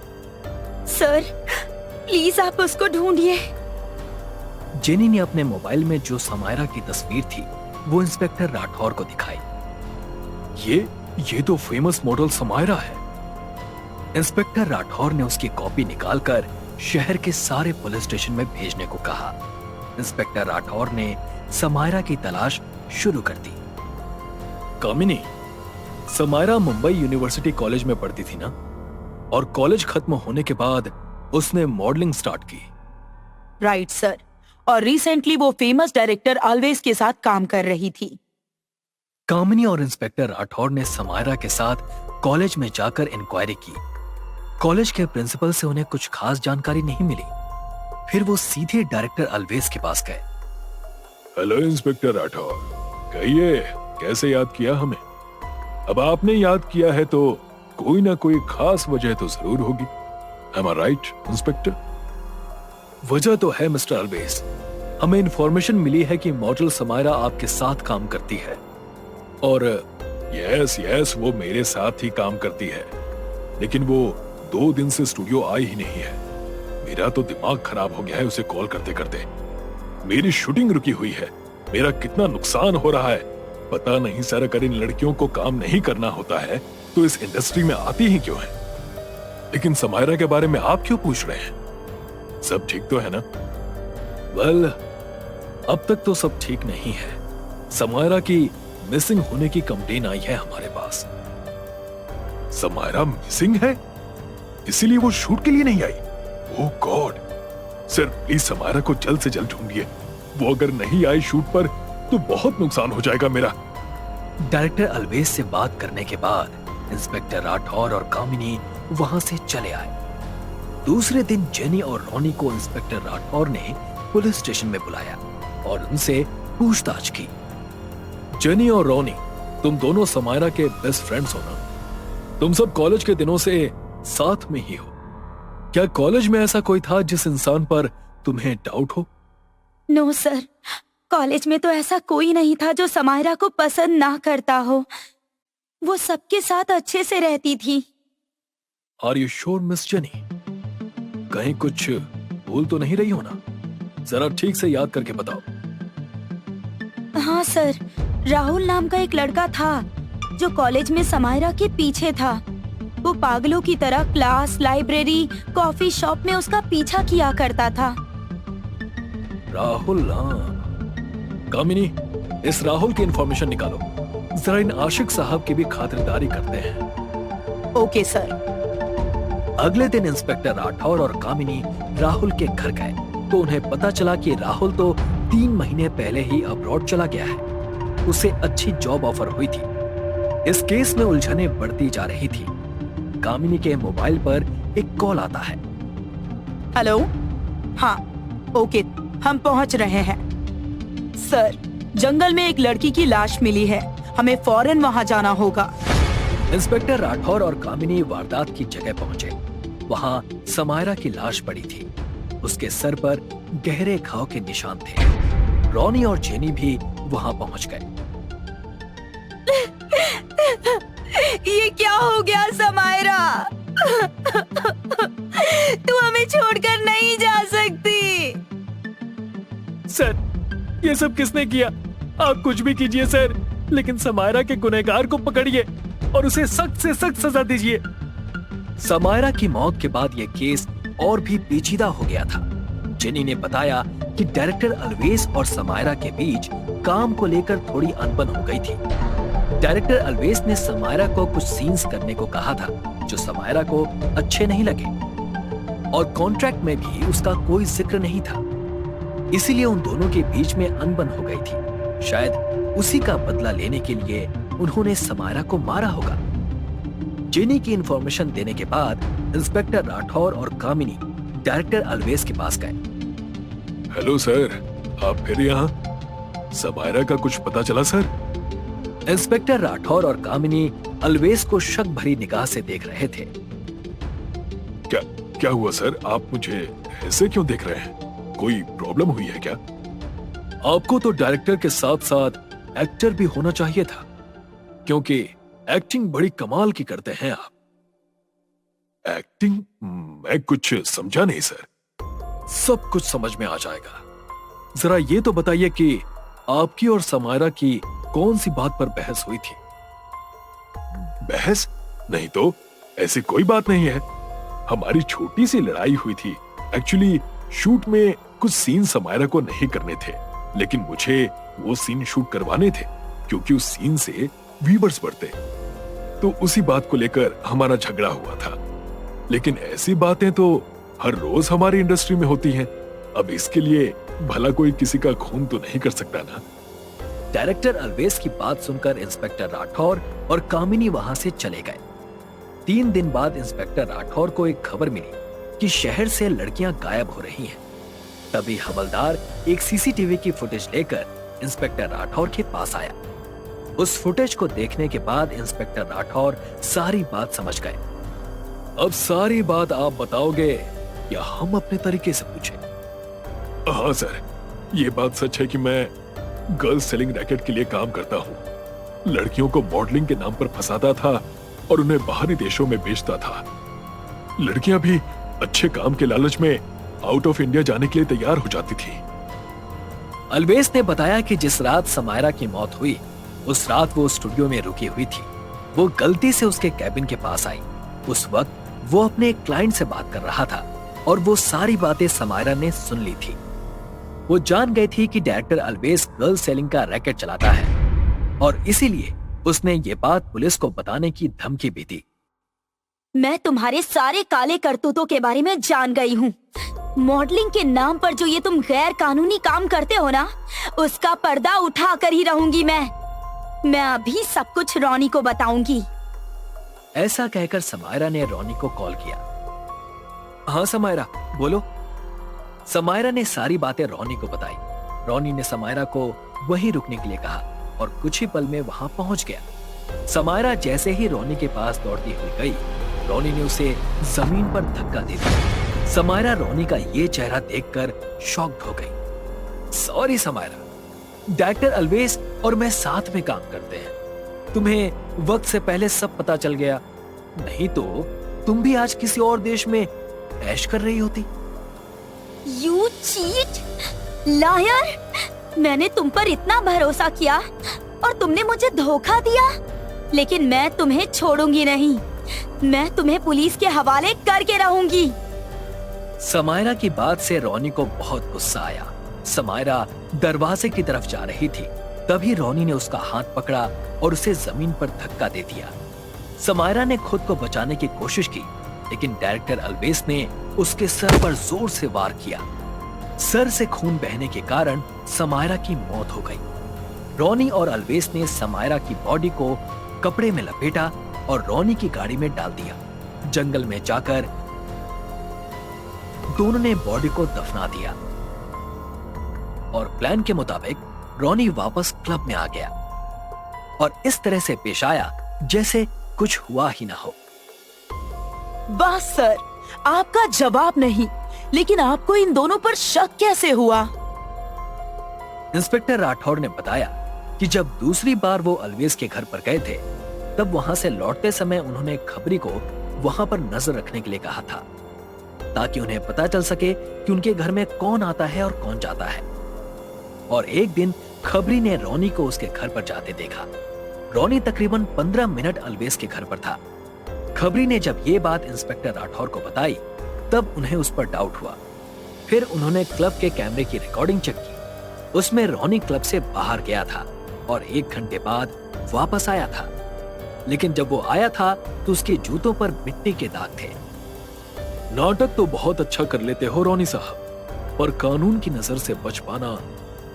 सर, प्लीज आप उसको ढूंढिए। जेनी ने अपने मोबाइल में जो समायरा की तस्वीर थी वो इंस्पेक्टर राठौर को दिखाई। ये तो फेमस मॉडल समायरा है। इंस्पेक्टर राठौर ने उसकी कॉपी निकालकर शहर के सारे पुलिस स्टेशन में भेजने को कहा। इंस्पेक्टर राठौर ने समायरा की तलाश शुरू कर दी। कामिनी, समायरा मुंबई यूनिवर्सिटी कॉलेज में पढ़ती थी ना? और कॉलेज खत्म होने के बाद उसने मॉडलिंग स्टार्ट की। राइट सर, और रिसेंटली वो फेमस डायरेक्टर ऑलवेज के साथ काम कर रही थी। कामिनी और इंस्पेक्टर राठौर ने समायरा के साथ कॉलेज में जाकर इंक्वायरी की। कॉलेज के प्रिंसिपल से उन्हें कुछ खास जानकारी नहीं मिली। फिर वो सीधे डायरेक्टर ऑलवेज के पास गए। हेलो इंस्पेक्टर राठौर, कहिए कैसे याद किया हमें? अब आपने याद किया है तो कोई ना कोई खास वजह तो जरूर होगी। Am I right, inspector? वजह तो है मिस्टर ऑलवेज। हमें इंफॉर्मेशन मिली है कि मॉडल समायरा आपके साथ काम करती है। और यस, वो मेरे साथ ही काम करती है, लेकिन वो 2 दिन से स्टूडियो आई ही नहीं है। मेरा तो दिमाग खराब हो गया है उसे कॉल करते करते। मेरी शूटिंग रुकी हुई है, मेरा कितना नुकसान हो रहा है पता नहीं सर। अगर इन लड़कियों को काम नहीं करना होता है तो इस इंडस्ट्री में आती ही क्यों है? लेकिन समायरा के बारे में आप क्यों पूछ रहे हैं? सब ठीक तो है ना? वेल, अब तक तो सब ठीक नहीं है। समायरा की मिसिंग होने की कंप्लेन आई है हमारे पास। समायरा मिसिंग है, इसीलिए वो शूट के लिए नहीं आई? ओह गॉड! सर प्लीज समायरा को जल्द से जल्द ढूंढिए। वो अगर नहीं आई शूट पर तो बहुत नुकसान हो जाएगा मेरा। डायरेक्टर ऑलवेज से बात करने के बाद इंस्पेक्टर राठौर और कामिनी वहां से चले आए। दूसरे दिन जेनी और रोनी को इंस्पेक्टर राठौर ने पुलिस स्टेशन में बुलाया और उनसे पूछताछ की। जेनी और रोनी, तुम दोनों समायरा के बेस्ट फ्रेंड्स हो ना? तुम सब कॉलेज के दिनों से साथ में ही हो। क्या कॉलेज में ऐसा कोई था जिस इंसान पर तुम्हें डाउट हो? नो सर, कॉलेज में तो ऐसा कोई नहीं था जो समायरा को पसंद ना करता हो। वो सबके साथ अच्छे से रहती थी। Are you sure miss Jenny? कहीं कुछ भूल तो नहीं रही हो ना? जरा ठीक से याद करके बताओ। हाँ सर, राहुल नाम का एक लड़का था जो कॉलेज में समायरा के पीछे था। वो पागलों की तरह क्लास, लाइब्रेरी, कॉफी शॉप में उसका पीछा किया करता था। राहुल, हाँ। कामिनी, इस राहुल की इंफॉर्मेशन निकालो। जरा इन आशिक साहब की भी खातिरदारी करते हैं। Okay sir. अगले दिन इंस्पेक्टर राठौर और कामिनी राहुल के घर गए तो उन्हें पता चला कि राहुल तो 3 महीने पहले ही अब्रॉड चला गया है। उसे अच्छी जॉब ऑफर हुई थी। इस केस में उलझने बढ़ती जा रही थी। कामिनी के मोबाइल पर एक कॉल आता है। हेलो, हाँ, ओके, हम पहुंच रहे हैं। सर, जंगल में एक लड़की की लाश मिली है, हमें फौरन वहां जाना होगा। इंस्पेक्टर राठौर और कामिनी वारदात की जगह पहुंचे। वहां समायरा की लाश पड़ी थी। उसके सर पर गहरे घाव के निशान थे। रॉनी और जेनी भी वहां पहुंच गए। ये क्या हो गया समायरा? तू हमें छोड़कर नहीं जा सकती। सर, ये सब किसने किया? आप कुछ भी कीजिए सर, लेकिन समायरा के गुनहगार को पकड़िए और उसे सख्त से सख्त सजा दीजिए। समायरा की मौत के बाद यह केस और भी पेचीदा हो गया था। जेनी ने बताया कि डायरेक्टर अलवेज और समायरा के बीच काम को लेकर थोड़ी अनबन हो गई थी। डायरेक्टर अलवेज ने समायरा को कुछ सीन्स करने को कहा था जो समायरा को अच्छे नहीं लगे और कॉन्ट्रैक्ट में भी उसका कोई जिक्र नहीं था। इसीलिए उन दोनों के बीच में अनबन हो गई थी। शायद उसी का बदला लेने के लिए उन्होंने समायरा को मारा होगा। जेनी की इंफॉर्मेशन देने के बाद इंस्पेक्टर राठौर और कामिनी डायरेक्टर अलवेज के पास गए। हेलो सर, आप फिर यहाँ? समायरा का कुछ पता चला सर? इंस्पेक्टर राठौर और कामिनी अलवेज को शक भरी निगाह से देख रहे थे। क्या हुआ सर? आप मुझे ऐसे क्यों देख रहे हैं? कोई प्रॉब्लम हुई है क्या? आपको तो डायरेक्टर के साथ साथ एक्टर भी होना चाहिए था, क्योंकि एक्टिंग बड़ी कमाल की करते हैं आप। एक्टिंग? मैं कुछ समझा नहीं सर। सब कुछ समझ में आ जाएगा। जरा ये तो बताइए कि आपकी और समायरा की कौन सी बात पर बहस हुई थी? बहस? नहीं तो, ऐसी कोई बात नहीं है। हमारी छोटी सी लड़ाई हुई थी। एक्चुअली शूट में कुछ सीन समायरा को नहीं करने थे, लेकिन मुझे वो सीन शूट करवाने थे क्योंकि उस सीन से व्यूअर्स बढ़ते। तो उसी बात को लेकर हमारा झगड़ा हुआ था। लेकिन ऐसी बातें तो हर रोज हमारी इंडस्ट्री में होती हैं। अब इसके लिए भला कोई किसी का खून तो नहीं कर सकता ना। डायरेक्टर अलवेज की बात सुनकर इंस्पेक्टर राठौर और कामिनी वहां से चले गए। 3 दिन बाद इंस्पेक्टर राठौर को एक खबर मिली कि शहर से लड़कियां गायब हो रही हैं। तभी हवलदार एक सीसीटीवी की फुटेज लेकर इंस्पेक्टर राठौर के पास आया। उस फुटेज को देखने के बाद इंस्पेक्टर राठौर सारी बात समझ गए। अब सारी बात आप बताओगे या हम अपने तरीके से पूछें? हाँ सर, ये बात सच है कि मैं गर्ल सेलिंग रैकेट के लिए काम करता हूँ। लड़कियों को मॉडलिंग के नाम पर फंसाता था और उन्हें बाहरी देशों में बेचता था। लड़कियां भी अच्छे काम के लालच में आउट ऑफ इंडिया जाने के लिए तैयार हो जाती थी। अलवेज ने बताया कि जिस रात समायरा की मौत हुई, उस रात वो स्टूडियो में रुकी हुई थी। वो गलती से उसके कैबिन के पास आई। उस वक्त वो अपने क्लाइंट से बात कर रहा था और वो सारी बातें समायरा ने सुन ली थी। वो जान गई थी कि डायरेक्टर अलवेज गर्ल सेलिंग का रैकेट चलाता है और इसीलिए उसने ये बात पुलिस को बताने की धमकी भी दी। मैं तुम्हारे सारे काले करतूतों के बारे में जान गई हूँ। मॉडलिंग के नाम पर जो ये तुम गैर कानूनी काम करते हो ना, उसका पर्दा उठा कर ही रहूंगी मैं अभी सब कुछ रॉनी को बताऊंगी। ऐसा कहकर समायरा ने रॉनी को कॉल किया। हाँ समायरा, बोलो। समायरा ने सारी बातें रॉनी को बताई। रॉनी ने समायरा को वहीं रुकने के लिए कहा और कुछ ही पल में वहां पहुंच गया। समायरा जैसे ही रॉनी के पास दौड़ती हुई गई, रॉनी ने उसे जमीन पर धक्का दे दिया। समायरा रॉनी का ये चेहरा देखकर शॉक्ड हो गई। सॉरी समायरा, डायरेक्टर अलवेज और मैं साथ में काम करते हैं। तुम्हें वक्त से पहले सब पता चल गया, नहीं तो तुम भी आज किसी और देश में ऐश कर रही होती। You cheat, liar! मैंने तुम पर इतना भरोसा किया और तुमने मुझे धोखा दिया, लेकिन मैं तुम्हें छोड़ूंगी नहीं। मैं तुम्हें पुलिस के हवाले करके रहूंगी। समायरा की बात से रॉनी को बहुत गुस्सा आया। समायरा दरवाजे की तरफ जा रही थी, तभी रॉनी ने उसका हाथ पकड़ा और उसे जमीन पर धक्का दे दिया। समायरा ने खुद को बचाने की कोशिश की, लेकिन डायरेक्टर अल्वेस ने उसके सर पर जोर से वार किया। सर से खून बहने के कारण समायरा की मौत हो गई। रॉनी और अल्वेस ने समायरा की बॉडी को कपड़े में लपेटा और रॉनी की गाड़ी में डाल दिया। जंगल में जाकर दोनों ने बॉडी को दफना दिया और प्लान के मुताबिक रॉनी वापस क्लब में आ गया और इस तरह से पेश आया जैसे कुछ हुआ ही ना हो। बस सर, आपका जवाब नहीं, लेकिन आपको इन दोनों पर शक कैसे हुआ? इंस्पेक्टर राठौर ने बताया कि जब दूसरी बार वो अल्वेस के घर पर गए थे, तब वहां से लौटते समय उन्होंने खबरी को वहां पर नजर रखने के लिए कहा था, ताकि उन्हें पता चल सके कि उनके घर में कौन आता है और कौन जाता है। और एक दिन खबरी ने रॉनी को उसके घर पर जाते देखा। रॉनी तकरीबन 15 मिनट अल्वेस के घर पर था। खबरी ने जब ये बात इंस्पेक्टर राठौर को बताई, तब उन्हें उस पर डाउट हुआ। फिर उन्होंने क्लब के कैमरे की रिकॉर्डिंग चेक की। उसमें रॉनी क्लब से बाहर गया था और 1 घंटे बाद वापस आया था, लेकिन जब वो आया था तो उसके जूतों पर मिट्टी के दाग थे। नाटक तो बहुत अच्छा कर लेते हो रॉनी साहब, पर कानून की नजर से बच पाना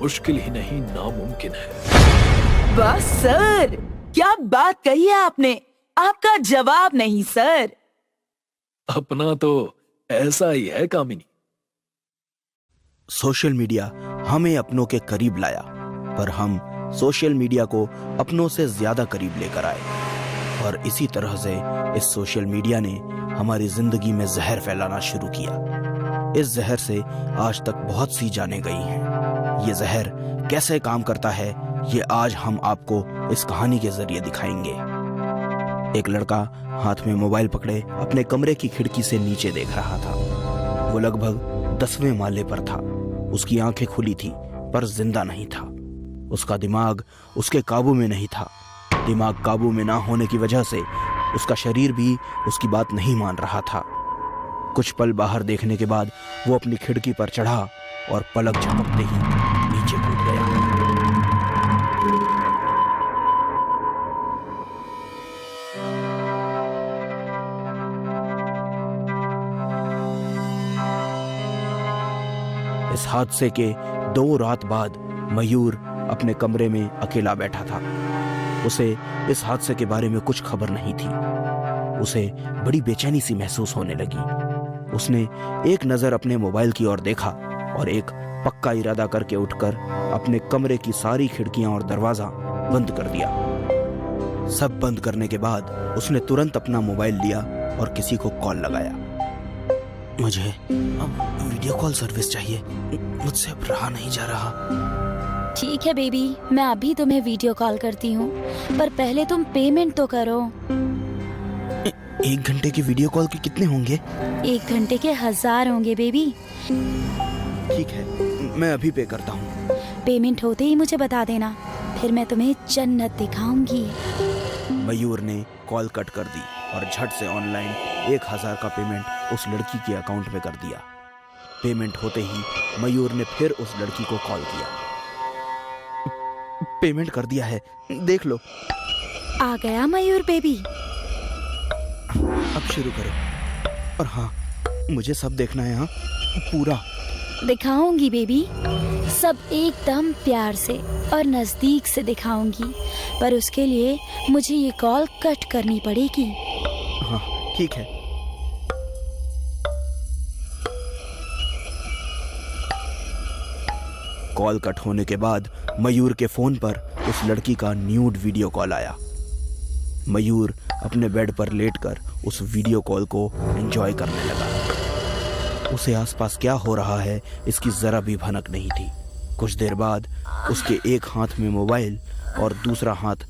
मुश्किल ही नहीं नामुमकिन है। बस सर, क्या बात कही है आपने? आपका जवाब नहीं सर। अपना तो ऐसा ही है कामिनी। सोशल मीडिया हमें अपनों के करीब लाया, पर हम सोशल मीडिया को अपनों से ज्यादा करीब लेकर आए। और इसी तरह से इस सोशल मीडिया ने हमारी जिंदगी में जहर फैलाना शुरू किया। इस जहर से आज तक बहुत सी जानें गई हैं। ये जहर कैसे काम करता है, ये आज हम आपको इस कहानी के जरिए दिखाएंगे। एक लड़का हाथ में मोबाइल पकड़े अपने कमरे की खिड़की से नीचे देख रहा था। वो लगभग 10वें माले पर था। उसकी आंखें खुली थी, पर जिंदा नहीं था। उसका दिमाग उसके काबू में नहीं था। दिमाग काबू में ना होने की वजह से उसका शरीर भी उसकी बात नहीं मान रहा था। कुछ पल बाहर देखने के बाद वो अपनी खिड़की पर चढ़ा और पलक झपकते ही नीचे कूद गया। इस हादसे के 2 रात बाद मयूर अपने कमरे में अकेला बैठा था। उसे इस हादसे के बारे में कुछ खबर नहीं थी। उसे बड़ी बेचैनी सी महसूस होने लगी। उसने एक नजर अपने मोबाइल की ओर देखा और एक पक्का इरादा करके उठकर अपने कमरे की सारी खिड़कियां और दरवाजा बंद कर दिया। सब बंद करने के बाद उसने तुरंत अपना मोबाइल लिया और किसी को कॉल लगाया। मुझे अब वीडियो कॉल सर्विस चाहिए, मुझसे अब रहा नहीं जा रहा। ठीक है बेबी, मैं अभी तुम्हें वीडियो कॉल करती हूँ, पर पहले तुम पेमेंट तो करो। 1 घंटे की वीडियो कॉल के कितने होंगे? 1 घंटे के 1000 होंगे बेबी। ठीक है, मैं अभी पे करता हूँ। पेमेंट होते ही मुझे बता देना, फिर मैं तुम्हें जन्नत दिखाऊंगी। मयूर ने कॉल कट कर दी और झट से ऑनलाइन 1000 का पेमेंट उस लड़की के अकाउंट में कर दिया। पेमेंट होते ही मयूर ने फिर उस लड़की को कॉल किया। पेमेंट कर दिया है, देख लो। आ गया मयूर बेबी। अब शुरू करो। और हाँ, मुझे सब देखना है। हाँ, पूरा दिखाऊंगी बेबी, सब एकदम प्यार से और नजदीक से दिखाऊंगी, पर उसके लिए मुझे ये कॉल कट करनी पड़ेगी। हाँ ठीक है। कॉल कट होने के बाद मयूर के फोन पर उस लड़की का न्यूड वीडियो कॉल आया। मयूर अपने बेड पर लेटकर उस वीडियो कॉल को एंजॉय करने लगा। उसे आसपास क्या हो रहा है इसकी जरा भी भनक नहीं थी। कुछ देर बाद उसके एक हाथ में मोबाइल और दूसरा हाथ।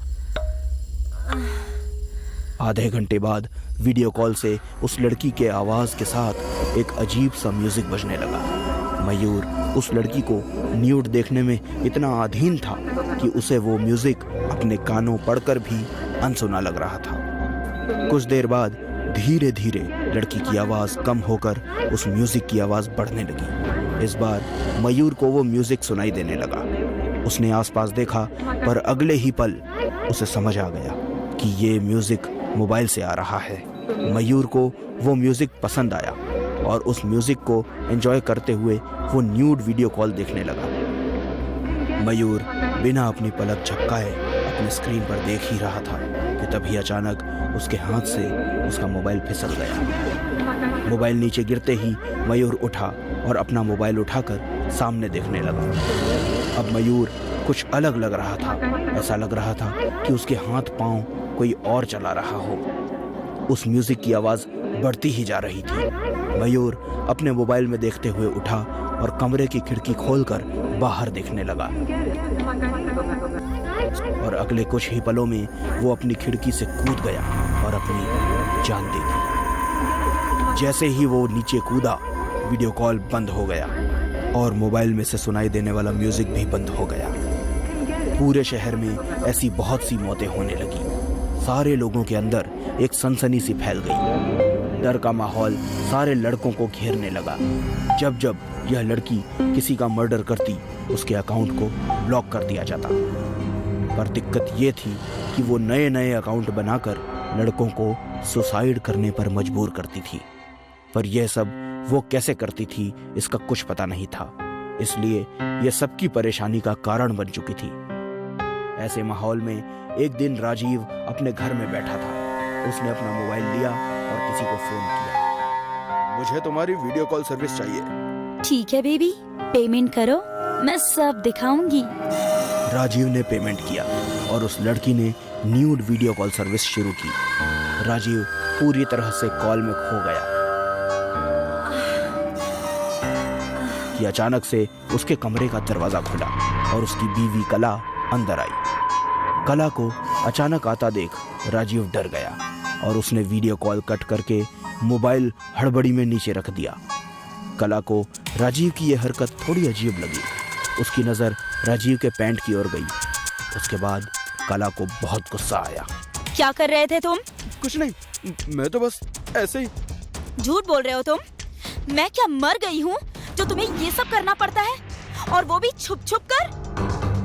आधे घंटे बाद वीडियो कॉल से उस लड़की के आवाज के साथ एक अजीब सा म्यूजिक बजने लगा। मयूर उस लड़की को न्यूड देखने में इतना अधीन था कि उसे वो म्यूजिक अपने कानों पड़कर भी अनसुना लग रहा था। कुछ देर बाद धीरे धीरे लड़की की आवाज कम होकर उस म्यूजिक की आवाज बढ़ने लगी। इस बार मयूर को वो म्यूजिक सुनाई देने लगा। उसने आसपास देखा, पर अगले ही पल उसे समझ आ गया कि ये म्यूजिक मोबाइल से आ रहा है। मयूर को वो म्यूजिक पसंद आया और उस म्यूजिक को एंजॉय करते हुए वो न्यूड वीडियो कॉल देखने लगा। मयूर बिना अपनी पलक झपकाए अपने स्क्रीन पर देख ही रहा था कि तभी अचानक उसके हाथ से उसका मोबाइल फिसल गया। मोबाइल नीचे गिरते ही मयूर उठा और अपना मोबाइल उठाकर सामने देखने लगा। अब मयूर कुछ अलग लग रहा था। ऐसा लग रहा था कि उसके हाथ पांव कोई और चला रहा हो। उस म्यूजिक की आवाज बढ़ती ही जा रही थी। मयूर अपने मोबाइल में देखते हुए उठा और कमरे की खिड़की खोलकर बाहर देखने लगा और अगले कुछ ही पलों में वो अपनी खिड़की से कूद गया और अपनी जान दे दी। जैसे ही वो नीचे कूदा, वीडियो कॉल बंद हो गया और मोबाइल में से सुनाई देने वाला म्यूजिक भी बंद हो गया। पूरे शहर में ऐसी बहुत सी मौतें होने लगी। सारे लोगों के अंदर एक सनसनी सी फैल गई। डर का माहौल सारे लड़कों को घेरने लगा। जब जब यह लड़की किसी का मर्डर करती, उसके अकाउंट को ब्लॉक कर दिया जाता। पर दिक्कत ये थी कि वो नए नए अकाउंट बनाकर लड़कों को सुसाइड करने पर मजबूर करती थी। पर यह सब वो कैसे करती थी, इसका कुछ पता नहीं था। इसलिए यह सबकी परेशानी का कारण बन चुकी थी। ऐसे माहौल में एक दिन राजीव अपने घर में बैठा था। उसने अपना मोबाइल लिया और किसी को फोन किया। मुझे तुम्हारी वीडियो कॉल सर्विस चाहिए। ठीक है बेबी, पेमेंट करो, मैं सब दिखाऊंगी। राजीव ने पेमेंट किया और उस लड़की ने न्यूड वीडियो कॉल सर्विस शुरू की। राजीव पूरी तरह से कॉल में खो गया कि अचानक से उसके कमरे का दरवाजा खुला और उसकी बीवी कला अंदर आई। कला को अचानक आता देख राजीव डर गया और उसने वीडियो कॉल कट करके मोबाइल हड़बड़ी में नीचे रख दिया। कला को राजीव की यह हरकत थोड़ी अजीब लगी। उसकी नजर राजीव के पैंट की ओर गई। उसके बाद कला को बहुत गुस्सा आया। क्या कर रहे थे तुम? कुछ नहीं, मैं तो बस ऐसे ही। झूठ बोल रहे हो तुम। मैं क्या मर गई हूँ जो तुम्हें ये सब करना पड़ता है, और वो भी छुप छुप कर?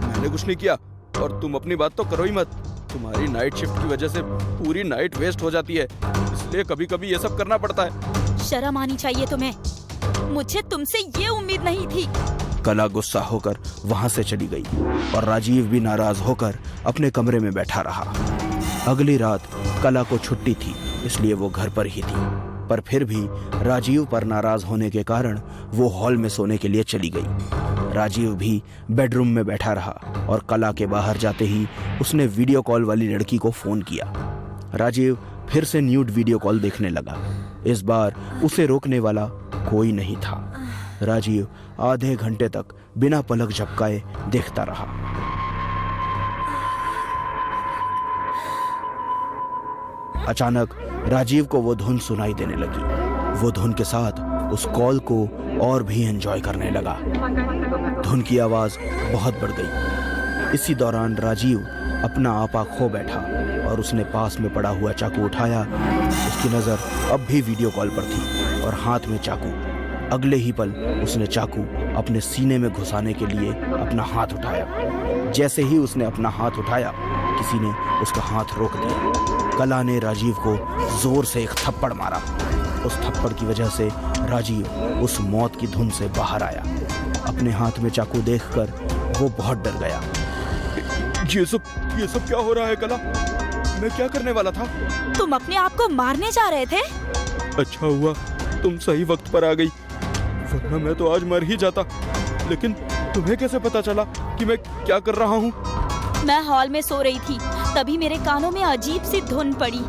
मैंने कुछ नहीं किया और तुम अपनी बात तो करो ही मत। तुम्हारी नाइट शिफ्ट की वजह से पूरी नाइट वेस्ट हो जाती है, इसलिए कभी कभी ये सब करना पड़ता है। शर्म आनी चाहिए तुम्हें। मुझे तुमसे ये उम्मीद नहीं थी। कला गुस्सा होकर वहां से चली गई और राजीव भी नाराज होकर अपने कमरे में बैठा रहा। अगली रात कला को छुट्टी थी, इसलिए वो घर पर ही थी। पर फिर भी राजीव पर नाराज होने के कारण वो हॉल में सोने के लिए चली गई। राजीव भी बेडरूम में बैठा रहा और कला के बाहर जाते ही उसने वीडियो कॉल वाली लड़की को फोन किया। राजीव फिर से न्यूड वीडियो कॉल देखने लगा। इस बार उसे रोकने वाला कोई नहीं था। राजीव आधे घंटे तक बिना पलक झपकाए देखता रहा। अचानक राजीव को वो धुन सुनाई देने लगी। वो धुन के साथ उस कॉल को और भी एंजॉय करने लगा। धुन की आवाज बहुत बढ़ गई। इसी दौरान राजीव अपना आपा खो बैठा और उसने पास में पड़ा हुआ चाकू उठाया। उसकी नजर अब भी वीडियो कॉल पर थी और हाथ में चाकू। अगले ही पल उसने चाकू अपने सीने में घुसाने के लिए अपना हाथ उठाया। जैसे ही उसने अपना हाथ उठाया, किसी ने उसका हाथ रोक दिया। कला ने राजीव को जोर से एक थप्पड़ मारा। उस थप्पड़ की वजह से राजीव उस मौत की धुन से बाहर आया। अपने हाथ में चाकू देखकर वो बहुत डर गया। ये सब क्या हो रहा है कला? मैं क्या करने वाला था? तुम अपने आप को मारने जा रहे थे? अच्छा हुआ तुम सही वक्त पर आ गई, वरना मैं तो आज मर ही जाता। लेकिन तुम्हें कैसे पता चला कि मैं क्या कर रहा हूँ? मैं हॉल में सो रही थी, तभी मेरे कानों में अजीब सी धुन पड़ी।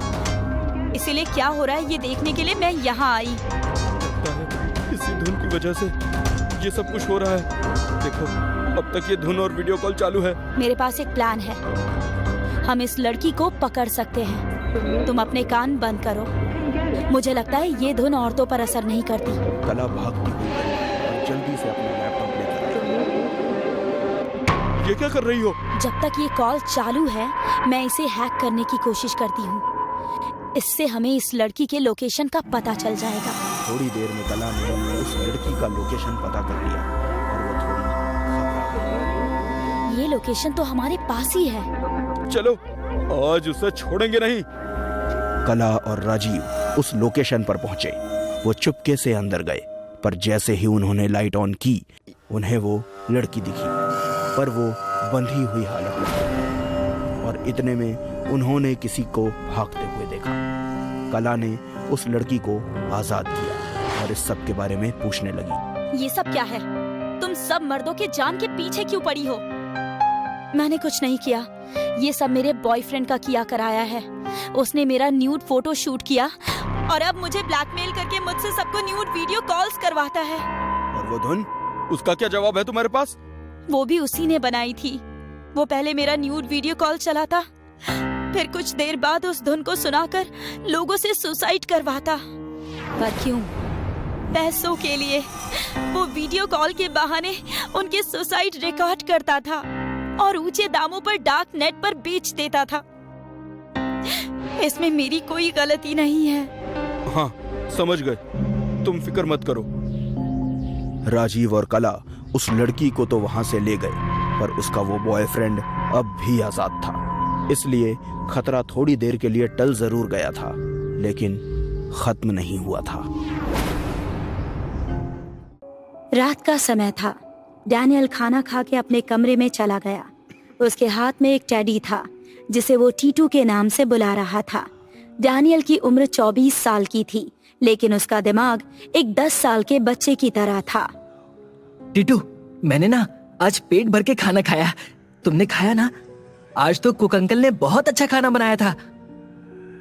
इसीलिए क्या हो रहा है ये देखने के लिए मैं यहाँ आई। लगता है इसी धुन की वजह से ये सब कुछ हो रहा है। देखो अब तक ये धुन और वीडियो कॉल चालू है। मेरे पास एक प्लान है। हम इस लड़की को पकड़ सकते हैं। तुम अपने कान बंद करो। मुझे लगता है ये धुन औरतों पर असर नहीं करती। कला भागती हुई और जल्दी से अपना लैपटॉप लेकर। ये क्या कर रही हो? जब तक ये कॉल चालू है मैं इसे हैक करने की कोशिश करती हूँ। इससे हमें इस लड़की के लोकेशन का पता चल जाएगा। थोड़ी देर में कला ने उस लड़की का लोकेशन पता कर लिया और वो थोड़ी घबरा गई। ये लोकेशन तो हमारे पास ही है। चलो, आज उसे छोड़ेंगे नहीं। कला और राजीव उस लोकेशन पर पहुंचे। वो चुपके से अंदर गए, पर जैसे ही उन्होंने लाइट ऑन की, उन्हें वो लड़की दिखी, पर वो बंधी हुई हालत में थी। और इतने में उन्होंने किसी को भागते हुए देखा। कला ने उस लड़की को आजाद किया और इस सब के बारे में पूछने लगी। ये सब क्या है? तुम सब मर्दों के जान के पीछे क्यों पड़ी हो? मैंने कुछ नहीं किया। ये सब मेरे बॉयफ्रेंड का किया कराया है। उसने मेरा न्यूड फोटो शूट किया और अब मुझे ब्लैकमेल करके मुझसे सबको न्यूड वीडियो कॉल्स करवाता है। और वो धुन, उसका क्या जवाब है तुम्हारे पास? वो भी उसी ने बनाई थी। वो पहले मेरा न्यूड वीडियो कॉल चलाता, फिर कुछ देर बाद उस धुन को सुनाकर लोगों से सुसाइड करवाता। पर क्यों? पैसों के लिए। वो वीडियो कॉल के बहाने उनके सुसाइड रिकॉर्ड करता था और ऊंचे दामों पर डार्क नेट पर बेच देता था। इसमें मेरी कोई गलती नहीं है। हाँ, समझ गए। तुम फिक्र मत करो। राजीव और कला उस लड़की को तो वहां से ले गए, पर उसका वो बॉयफ्रेंड अब भी आजाद था। इसलिए खतरा थोड़ी देर के लिए टल जरूर गया था, लेकिन खत्म नहीं हुआ था। रात का समय था। डैनियल खाना खा के अपने कमरे में चला गया। उसके हाथ में एक टेडी था जिसे वो टीटू के नाम से बुला रहा था। डैनियल की उम्र 24 साल की थी, लेकिन उसका दिमाग एक 10 साल के बच्चे की तरह था। टीटू, मैंने ना आज पेट भर के खाना खाया। तुमने खाया ना? आज तो कुक अंकल ने बहुत अच्छा खाना बनाया था।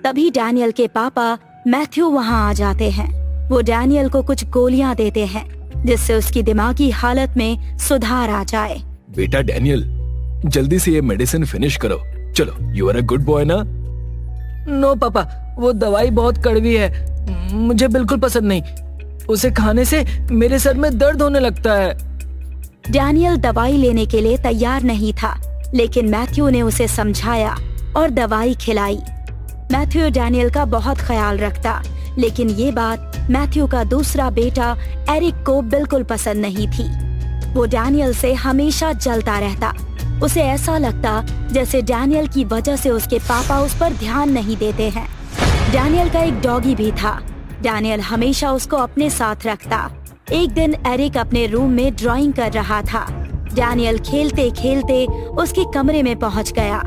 तभी डैनियल के पापा मैथ्यू वहाँ आ जाते हैं। वो डैनियल को कुछ गोलियां देते हैं जिससे उसकी दिमागी हालत में सुधार आ जाए। बेटा डैनियल, जल्दी से ये मेडिसिन फिनिश करो। चलो, you are a good boy ना? नो पापा, वो दवाई बहुत कड़वी है, मुझे बिल्कुल पसंद नहीं। उसे खाने से मेरे सर में दर्द होने लगता है। डैनियल दवाई लेने के लिए तैयार नहीं था, लेकिन मैथ्यू ने उसे समझाया और दवाई खिलाई। मैथ्यू डैनियल का बहुत ख्याल रखता, लेकिन ये बात मैथ्यू का दूसरा बेटा एरिक को बिल्कुल पसंद नहीं थी। वो डैनियल से हमेशा जलता रहता। उसे ऐसा लगता जैसे डैनियल की वजह से उसके पापा उस पर ध्यान नहीं देते हैं। डैनियल का एक डॉगी भी था। डैनियल हमेशा उसको अपने साथ रखता। एक दिन एरिक अपने रूम में ड्राइंग कर रहा था। डैनियल खेलते खेलते उसके कमरे में पहुंच गया।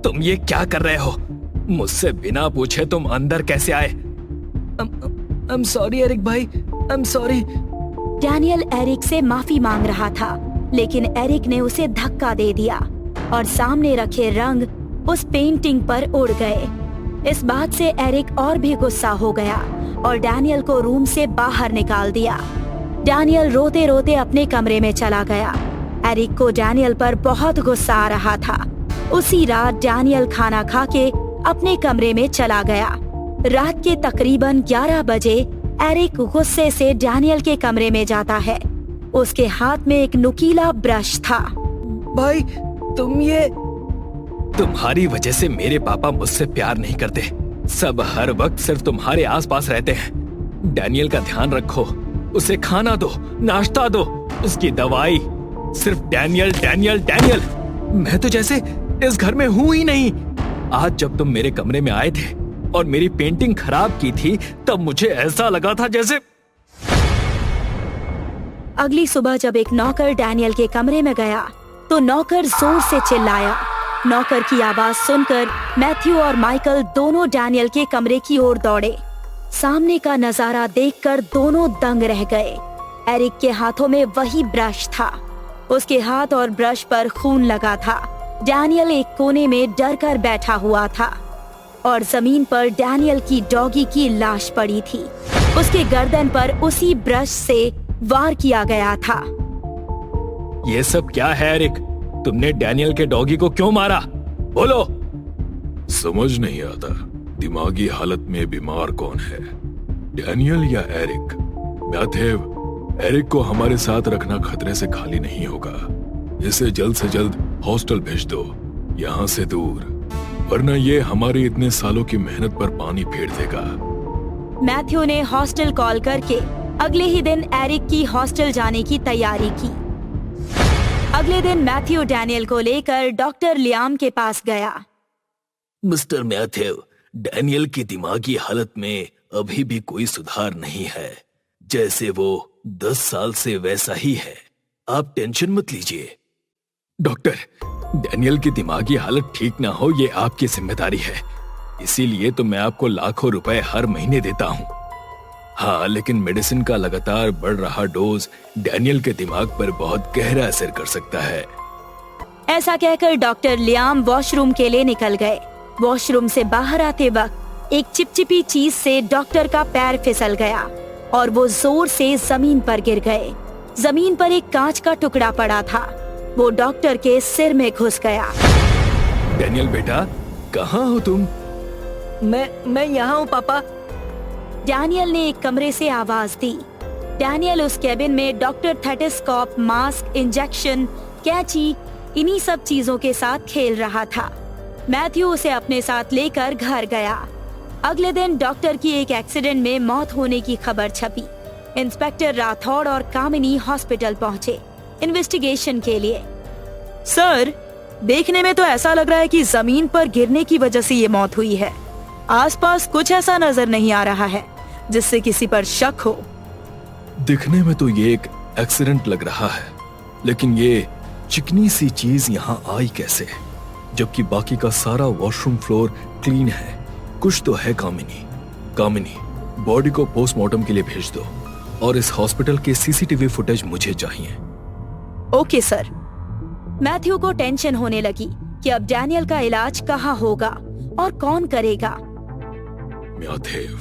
तुम ये क्या कर रहे हो? मुझसे बिना पूछे तुम अंदर कैसे आए? I'm sorry एरिक भाई, I'm sorry। डैनियल एरिक से माफी मांग रहा था, लेकिन एरिक ने उसे धक्का दे दिया और सामने रखे रंग उस पेंटिंग पर उड़ गए। इस बात से एरिक और भी गुस्सा हो गया और डैनियल को रूम से बाहर निकाल दिया। डैनियल रोते रोते अपने कमरे में चला गया। एरिक को डैनियल पर बहुत गुस्सा आ रहा था। उसी रात डैनियल खाना खा के अपने कमरे में चला गया। रात के तकरीबन 11 बजे एरिक गुस्से से डैनियल के कमरे में जाता है। उसके हाथ में एक नुकीला ब्रश था। भाई, तुम्हारी वजह से मेरे पापा मुझसे प्यार नहीं करते। सब हर वक्त सिर्फ तुम्हारे आसपास रहते हैं। डैनियल का ध्यान रखो, उसे खाना दो, नाश्ता दो, उसकी दवाई। सिर्फ डैनियल डैनियल डैनियल। मैं तो जैसे इस घर में हूं ही नहीं। आज जब तुम मेरे कमरे में आए थे और मेरी पेंटिंग खराब की थी, तब मुझे ऐसा लगा था जैसे। अगली सुबह जब एक नौकर डैनियल के कमरे में गया तो नौकर जोर से चिल्लाया। नौकर की आवाज सुनकर मैथ्यू और माइकल दोनों डैनियल के कमरे की ओर दौड़े। सामने का नजारा देखकर दोनों दंग रह गए। एरिक के हाथों में वही ब्रश था। उसके हाथ और ब्रश पर खून लगा था। डैनियल एक कोने में डर कर बैठा हुआ था और जमीन पर डैनियल की डॉगी की लाश पड़ी थी। उसके गर्दन पर उसी ब्रश से वार किया गया था। ये सब क्या है एरिक? तुमने डैनियल के डॉगी को क्यों मारा? बोलो। समझ नहीं आता, दिमागी हालत में बीमार कौन है, डैनियल या एरिक? मैथ्यू, एरिक को हमारे साथ रखना खतरे से खाली नहीं होगा। इसे जल्द से जल्द हॉस्टल भेज दो, यहाँ से दूर। वरना ये हमारे इतने सालों की मेहनत पर पानी फेर देगा। मैथ्यू ने हॉस्टल कॉल करके अगले ही दिन एरिक की हॉस्टल जाने की तैयारी की। अगले दिन मैथ्यू डैनियल को लेकर डॉक्टर लियाम के पास गया। मिस्टर मैथ्यू, डैनियल की दिमागी हालत में अभी भी कोई सुधार नहीं है। जैसे वो 10 साल से वैसा ही है। आप टेंशन मत लीजिए। डॉक्टर, डैनियल की दिमागी हालत ठीक ना हो ये आपकी जिम्मेदारी है, इसीलिए तो मैं आपको लाखों रुपए हर महीने देता हूँ। हाँ, लेकिन मेडिसिन का लगातार बढ़ रहा डोज डैनियल के दिमाग पर बहुत गहरा असर कर सकता है। ऐसा कहकर डॉक्टर लियाम वॉशरूम के लिए निकल गए। वॉशरूम से बाहर आते वक्त एक चिपचिपी चीज से डॉक्टर का पैर फिसल गया और वो जोर से जमीन पर गिर गए। जमीन पर एक कांच का टुकड़ा पड़ा था, वो डॉक्टर के सिर में घुस गया। डैनियल बेटा, कहाँ हो तुम? मैं यहाँ हूँ पापा। डैनियल ने एक कमरे से आवाज दी। डैनियल उस केबिन में डॉक्टर थेटेस्कोप, मास्क, इंजेक्शन, कैंची, इन्हीं सब चीजों के साथ खेल रहा था। मैथ्यू उसे अपने साथ लेकर घर गया। अगले दिन डॉक्टर की एक एक्सीडेंट में मौत होने की खबर छपी। इंस्पेक्टर राठौड़ और कामिनी हॉस्पिटल पहुंचे इन्वेस्टिगेशन के लिए। सर, देखने में तो ऐसा लग रहा है कि जमीन पर गिरने की वजह से ये मौत हुई है। आसपास कुछ ऐसा नजर नहीं आ रहा है जिससे किसी पर शक हो। दिखने में तो ये एक एक्सीडेंट लग रहा है, लेकिन ये चिकनी सी चीज यहाँ आई कैसे, जबकि बाकी का सारा वॉशरूम फ्लोर क्लीन है। कुछ तो है। कामिनी, बॉडी को पोस्टमार्टम के लिए भेज दो और इस हॉस्पिटल के सीसीटीवी फुटेज मुझे चाहिए। Okay sir. मैथ्यू को टेंशन होने लगी कि अब डैनियल का इलाज कहाँ होगा और कौन करेगा। मैथ्यू,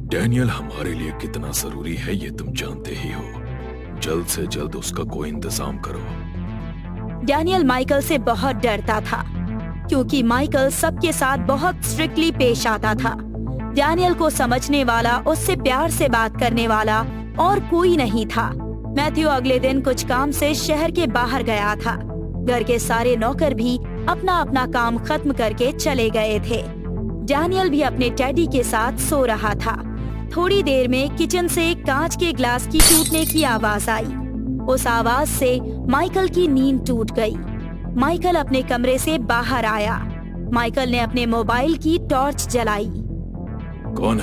डैनियल हमारे लिए कितना जरूरी है ये तुम जानते ही हो। जल्द से जल्द उसका कोई इंतजाम करो। डैनियल माइकल से बहुत डरता था, क्योंकि माइकल सबके साथ बहुत स्ट्रिक्टली पेश आता था। डैनियल को समझने वाला, उससे प्यार से बात करने वाला और कोई नहीं था। मैथ्यू अगले दिन कुछ काम से शहर के बाहर गया था। घर के सारे नौकर भी अपना अपना काम खत्म करके चले गए थे। डैनियल भी अपने टेडी के साथ सो रहा था। थोड़ी देर में किचन से कांच के ग्लास की टूटने की आवाज आई। उस आवाज से माइकल की नींद टूट गई। माइकल अपने कमरे से बाहर आया। माइकल ने अपने मोबाइल की टॉर्च जलाई। कौन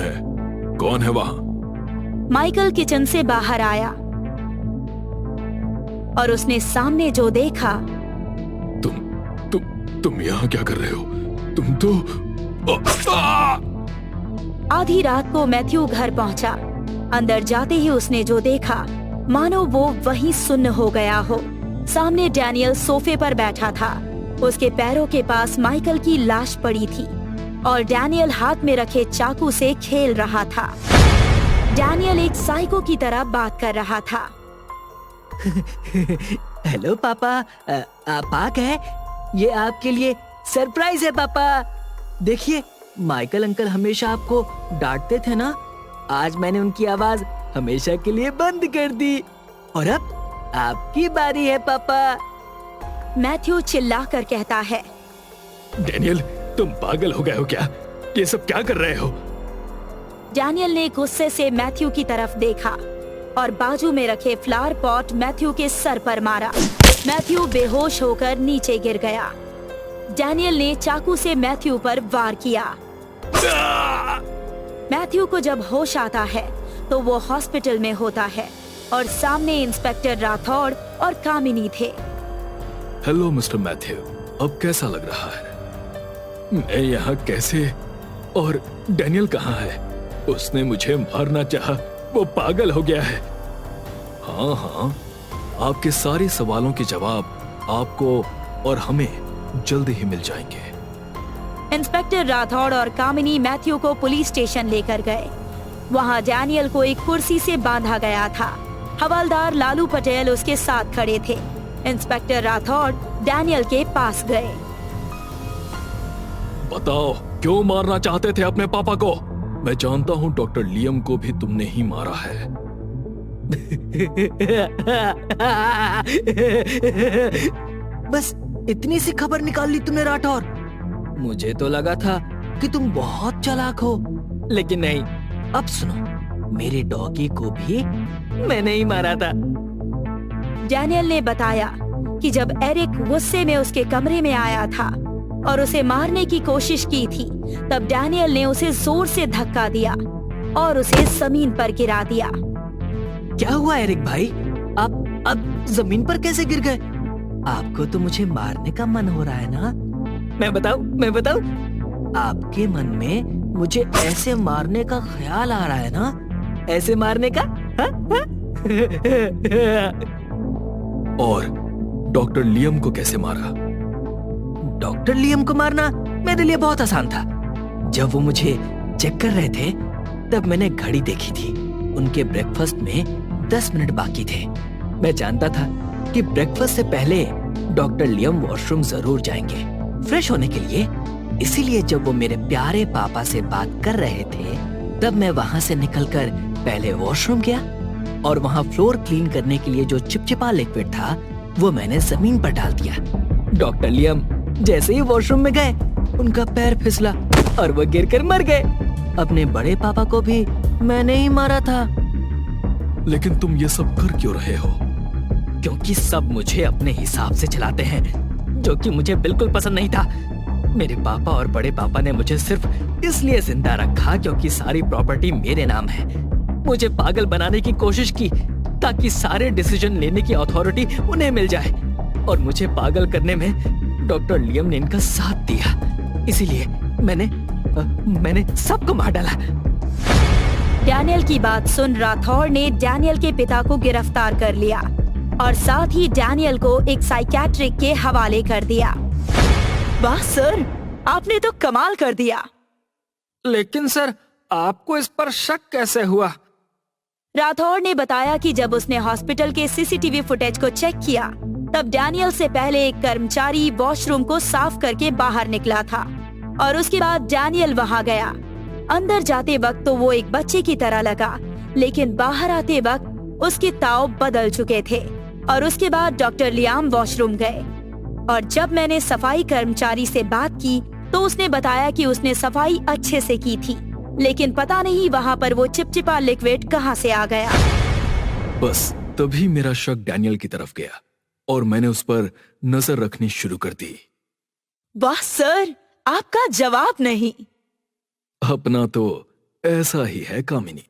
है वहाँ? माइकल किचन से बाहर आया और उसने सामने जो देखा। तुम यहाँ क्या कर रहे हो? तुम तो आधी रात को मैथ्यू घर पहुंचा। अंदर जाते ही उसने जो देखा, मानो वो वहीं सुन्न हो गया हो। सामने डैनियल सोफे पर बैठा था। उसके पैरों के पास माइकल की लाश पड़ी थी और डैनियल हाथ में रखे चाकू से खेल रहा था। डैनियल एक साइको की तरह बात कर रहा था। हेलो पापा, आप आ गए? ये आपके लिए सरप्राइज है पापा। देखिए, माइकल अंकल हमेशा आपको डांटते थे ना, आज मैंने उनकी आवाज हमेशा के लिए बंद कर दी और अब आपकी बारी है पापा। मैथ्यू चिल्लाकर कहता है। डैनियल, तुम पागल हो गए हो क्या? ये सब क्या कर रहे हो? डैनियल ने गुस्से से मैथ्यू की तरफ देखा और बाजू में रखे फ्लावर पॉट मैथ्यू के सर पर मारा। मैथ्यू बेहोश होकर नीचे गिर गया। डैनियल ने चाकू से मैथ्यू पर वार किया। मैथ्यू को जब होश आता है तो वो हॉस्पिटल में होता है और सामने इंस्पेक्टर राठौड़ और कामिनी थे। हेलो मिस्टर मैथ्यू, अब कैसा लग रहा है? मैं यहाँ कैसे? और डैनियल कहाँ है? उसने मुझे मारना चाहा, वो पागल हो गया है। हाँ, आपके सारे सवालों के जवाब आपको और हमें जल्द ही मिल जाएंगे। इंस्पेक्टर राठौड़ और कामिनी मैथ्यू को पुलिस स्टेशन लेकर गए। वहाँ डैनियल को एक कुर्सी से बांधा गया था। हवलदार लालू पटेल उसके साथ खड़े थे। इंस्पेक्टर राठौड़ डैनियल के पास गए। बताओ, क्यों मारना चाहते थे अपने पापा को? मैं जानता हूँ डॉक्टर लियम को भी तुमने ही मारा है। बस इतनी सी खबर निकाल ली तुमने राठौर? मुझे तो लगा था कि तुम बहुत चालाक हो, लेकिन नहीं। अब सुनो, मेरे डॉगी को भी मैंने ही मारा था। डैनियल ने बताया कि जब एरिक गुस्से में उसके कमरे में आया था और उसे मारने की कोशिश की थी, तब डैनियल ने उसे जोर से धक्का दिया और उसे जमीन पर गिरा दिया। क्या हुआ एरिक भाई? आप जमीन पर कैसे गिर गए? आपको तो मुझे मारने का मन हो रहा है ना? मैं बताऊं? आपके मन में मुझे ऐसे मारने का ख्याल आ रहा है ना? ऐसे मारने का? और डॉक्टर लियम को कैसे मारा? डॉक्टर लियम को मारना मेरे लिए बहुत आसान था। जब वो मुझे चेक कर रहे थे, तब मैंने घड़ी देखी थी। उनके ब्रेकफास्ट में 10 मिनट बाकी थे। मैं जानता था कि ब्रेकफास्ट से पहले डॉक्टर लियम वॉशरूम जरूर जाएंगे फ्रेश होने के लिए। इसीलिए जब वो मेरे प्यारे पापा से बात कर रहे थे, तब मैं वहां से निकलकर पहले वॉशरूम गया और वहां फ्लोर क्लीन करने के लिए जो चिपचिपा लिक्विड था, वो मैंने जमीन पर डाल दिया। डॉक्टर लियम जैसे ही वॉशरूम में गए, उनका पैर फिसला और वो गिरकर मर गए। अपने बड़े पापा को भी मैंने ही मारा था। लेकिन तुम ये सब कर क्यों रहे हो? क्योंकि सब मुझे अपने हिसाब से चलाते हैं, जो कि मुझे बिल्कुल पसंद नहीं था। मेरे पापा और बड़े पापा ने मुझे सिर्फ इसलिए जिंदा रखा क्योंकि सारी प्रॉपर्टी मेरे नाम है। मुझे पागल बनाने की कोशिश की ताकि सारे डिसीजन लेने की अथॉरिटी उन्हें मिल जाए, और मुझे पागल करने में डॉक्टर लियम ने इनका साथ दिया। इसीलिए मैंने सबको मार डाला। डैनियल की बात सुन राठौर ने डैनियल के पिता को गिरफ्तार कर लिया और साथ ही डैनियल को एक साइकियाट्रिक के हवाले कर दिया। वाह सर, आपने तो कमाल कर दिया। लेकिन सर, आपको इस पर शक कैसे हुआ? राठौर ने बताया कि जब उसने हॉस्पिटल के सीसीटीवी फुटेज को चेक किया, तब डैनियल से पहले एक कर्मचारी वॉशरूम को साफ करके बाहर निकला था और उसके बाद डैनियल वहां गया। अंदर जाते वक्त तो वो एक बच्चे की तरह लगा, लेकिन बाहर आते वक्त उसके ताव बदल चुके थे। और उसके बाद डॉक्टर लियाम वॉशरूम गए और जब मैंने सफाई कर्मचारी से बात की तो उसने बताया कि उसने सफाई अच्छे से की थी, लेकिन पता नहीं वहाँ पर वो चिपचिपा लिक्विड कहाँ से आ गया। बस तभी मेरा शक डैनियल की तरफ गया और मैंने उस पर नजर रखनी शुरू कर दी। वाह सर, आपका जवाब नहीं। अपना तो ऐसा ही है कामिनी।